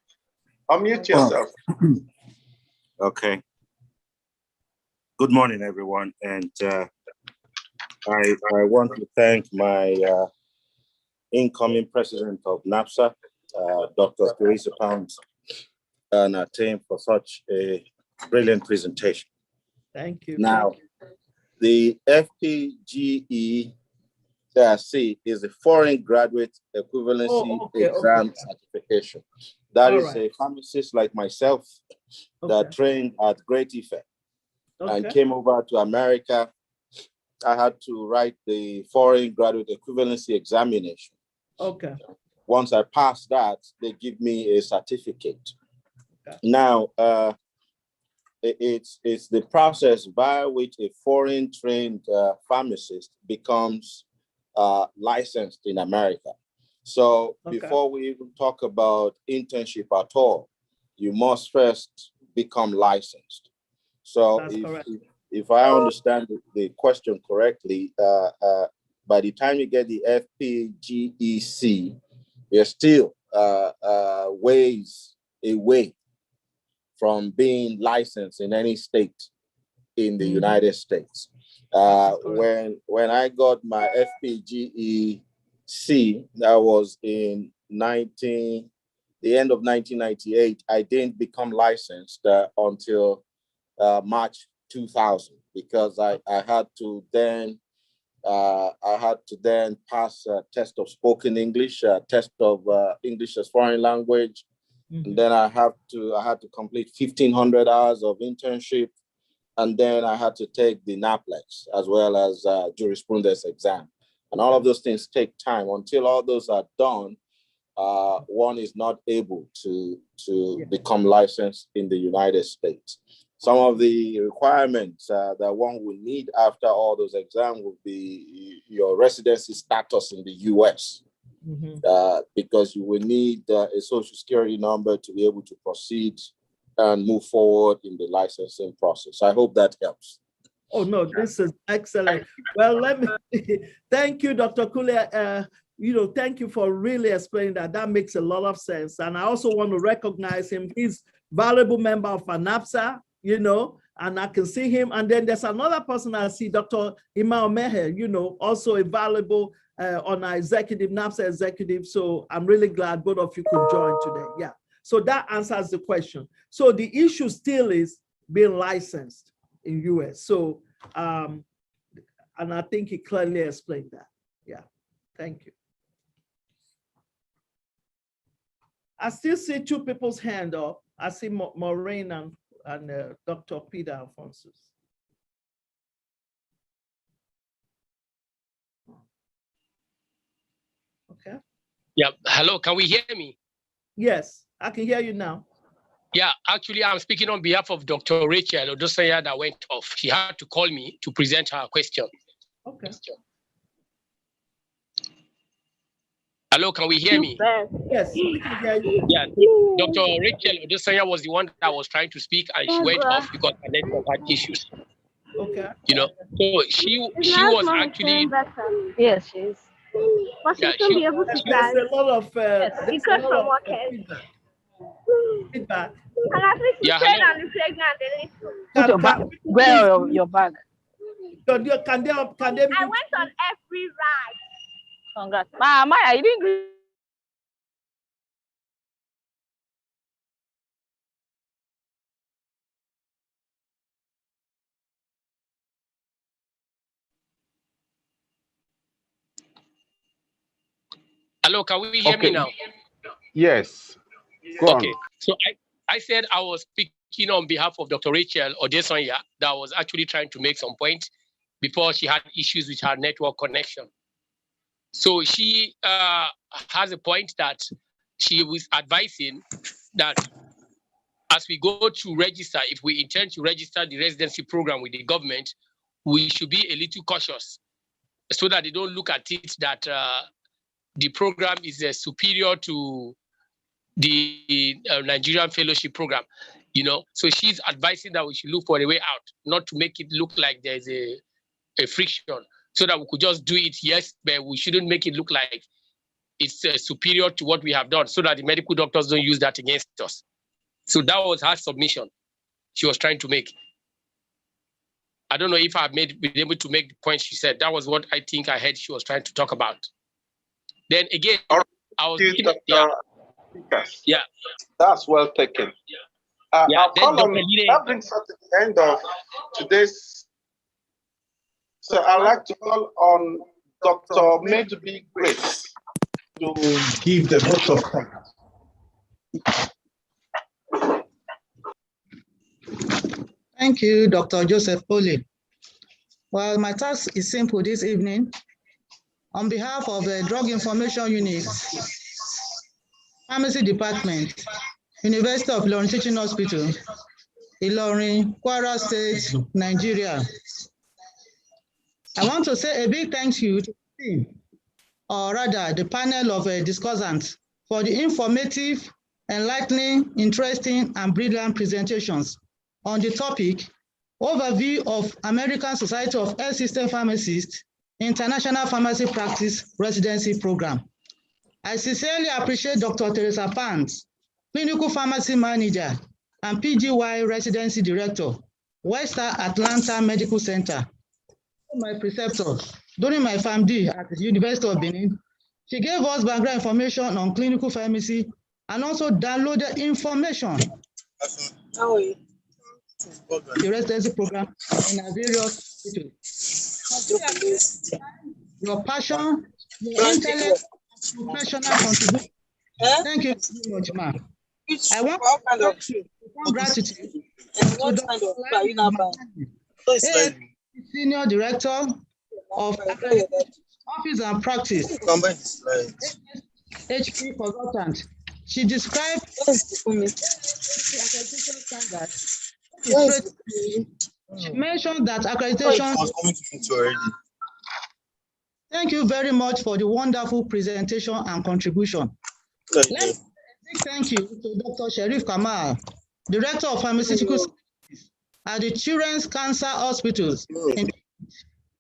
D: unmute yourself.
J: Okay. Good morning, everyone, and I want to thank my incoming president of NAPSA, Dr. Teresa Pounds, and our team for such a brilliant presentation.
A: Thank you.
J: Now, the FPGEC is a foreign graduate equivalency exam certification. That is a pharmacist like myself that trained at Great Effect and came over to America. I had to write the foreign graduate equivalency examination.
A: Okay.
J: Once I passed that, they give me a certificate. Now, it's the process by which a foreign trained pharmacist becomes licensed in America. So before we even talk about internship at all, you must first become licensed. So if I understand the question correctly, by the time you get the FPGEC, you're still ways away from being licensed in any state in the United States. When I got my FPGEC, that was in the end of 1998, I didn't become licensed until March 2000, because I had to then pass a test of spoken English, a test of English as foreign language. And then I had to complete 1,500 hours of internship. And then I had to take the NAPLEX as well as jurisprudence exam. And all of those things take time. Until all those are done, one is not able to become licensed in the United States. Some of the requirements that one will need after all those exams will be your residency status in the US, because you will need a social security number to be able to proceed and move forward in the licensing process. I hope that helps.
A: Oh, no, this is excellent. Well, let me thank you, Dr. Kule. Thank you for really explaining that. That makes a lot of sense. And I also want to recognize him. He's a valuable member of ANAPSA, and I can see him. And then there's another person I see, Dr. Imao Meher, also a valuable on our executive, NAPSA executive. So I'm really glad both of you could join today. Yeah. So that answers the question. So the issue still is being licensed in US. So, and I think he clearly explained that. Yeah, thank you. I still see two people's hand up. I see Maureen and Dr. Peter Alphonsus. Okay.
E: Yeah. Hello, can we hear me?
A: Yes, I can hear you now.
E: Yeah, actually, I'm speaking on behalf of Dr. Rachel Odosanya that went off. She had to call me to present her question.
A: Okay.
E: Hello, can we hear me?
A: Yes, we can hear you.
E: Yeah, Dr. Rachel Odosanya was the one that was trying to speak, and she went off because her network had issues.
A: Okay.
E: You know, so she was actually.
K: Yes, she is. But
E: Yeah,
K: she won't be able to
A: there's a lot of
K: because from work.
A: Feedback.
K: And I think
E: Yeah,
K: said
E: hello.
K: I'm pregnant.
H: Put your bag. Where your bag?
A: Can they
K: I went on every ride.
H: Congrats. Maya, you didn't agree.
E: Hello, can we hear me now?
D: Yes. Go
E: Okay.
D: on.
E: So I said I was speaking on behalf of Dr. Rachel Odesanya that was actually trying to make some point before she had issues with her network connection. So she has a point that she was advising that as we go to register, if we intend to register the residency program with the government, we should be a little cautious so that they don't look at it that the program is superior to the Nigerian fellowship program, you know. So she's advising that we should look for a way out, not to make it look like there's a friction, so that we could just do it, yes, but we shouldn't make it look like it's superior to what we have done, so that the medical doctors don't use that against us. So that was her submission she was trying to make. I don't know if I've been able to make the point she said. That was what I think I heard she was trying to talk about. Then again, I was yeah,
L: that's well taken.
E: Yeah,
L: I'll call on that brings us to the end of today's. So I'd like to call on Dr. Medubi Grace to give the vote of thanks.
M: Thank you, Dr. Joseph Poli. Well, my task is simple this evening. On behalf of the Drug Information Unit, Pharmacy Department, University of Ilorin Teaching Hospital, Ilorin, Kwara State, Nigeria. I want to say a big thank you to the team, or rather the panel of discussants, for the informative, enlightening, interesting, and brilliant presentations on the topic, Overview of American Society of Health System Pharmacists International Pharmacy Practice Residency Program. I sincerely appreciate Dr. Teresa Pants, Clinical Pharmacy Manager and PGY Residency Director, West Atlanta Medical Center. My preceptor, during my PharmD at the University of Benin, she gave us background information on clinical pharmacy and also downloaded information.
L: How are you?
M: The residency program in our various hospitals. Your passion, your intellect, professional contribution. Thank you very much, ma'am. I want to gratitude to Dr. Senior Director of Office and Practice, ASHP consultant. She described the accreditation standards. She mentioned that accreditation. Thank you very much for the wonderful presentation and contribution. Let me say thank you to Dr. Sharif Kamal, Director of Pharmaceutical Sciences at the Children's Cancer Hospitals.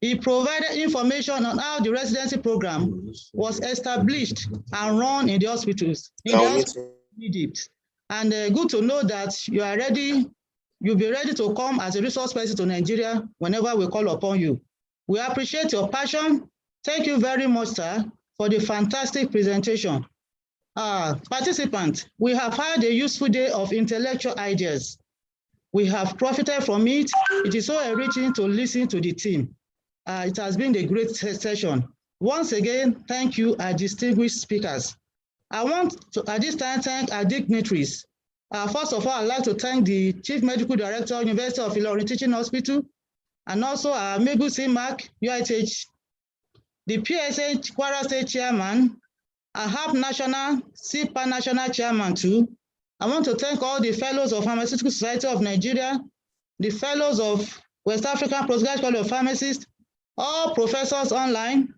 M: He provided information on how the residency program was established and run in the hospitals in Egypt. And good to know that you are ready. You'll be ready to come as a resource person to Nigeria whenever we call upon you. We appreciate your passion. Thank you very much, sir, for the fantastic presentation. Participants, we have had a useful day of intellectual ideas. We have profited from it. It is so enriching to listen to the team. It has been a great session. Once again, thank you, our distinguished speakers. I want to, at this time, thank our dignitaries. First of all, I'd like to thank the Chief Medical Director, University of Ilorin Teaching Hospital, and also our Mebu CMAC, UITH, the PSH Kwara State Chairman, ASHP National, CIPA National Chairman too. I want to thank all the fellows of Pharmaceutical Society of Nigeria, the fellows of West African Postgraduate College of Pharmacists, all professors online,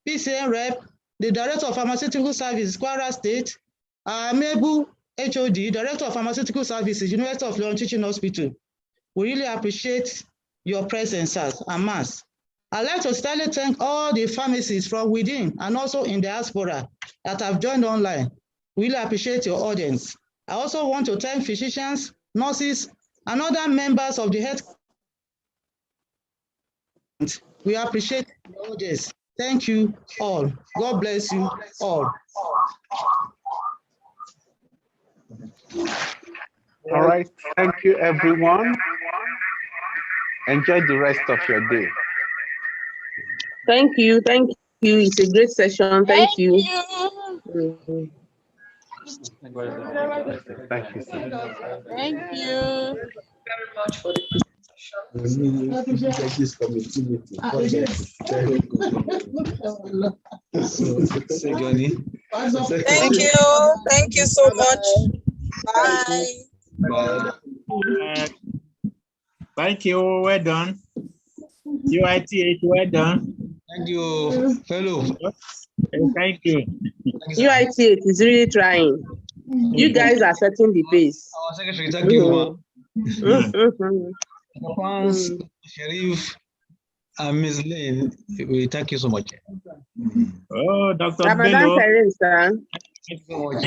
M: PCN rep, the Director of Pharmaceutical Services, Kwara State, Mebu HOD, Director of Pharmaceutical Services, University of Lyon Teaching Hospital. We really appreciate your presence, sirs, en masse. I'd like to sincerely thank all the pharmacists from within and also in diaspora that have joined online. We really appreciate your audience. I also want to thank physicians, nurses, and other members of the health. We appreciate your audience. Thank you all. God bless you all.
D: All right. Thank you, everyone. Enjoy the rest of your day.
N: Thank you. Thank you. It's a great session. Thank you.
D: Thank you, sir.
H: Thank you
O: very much for the
P: Thank you so much. Bye.
Q: Bye. Thank you. Well done. UITH, well done.
M: Thank you, fellow.
Q: Thank you.
N: UITH is really trying. You guys are setting the pace.
M: Our secretary, thank you. Sharif and Ms. Lane, we thank you so much.
Q: Oh, Dr.
N: Ramadan
Q: Bello.
N: Karim, sir.
M: Thank you so much.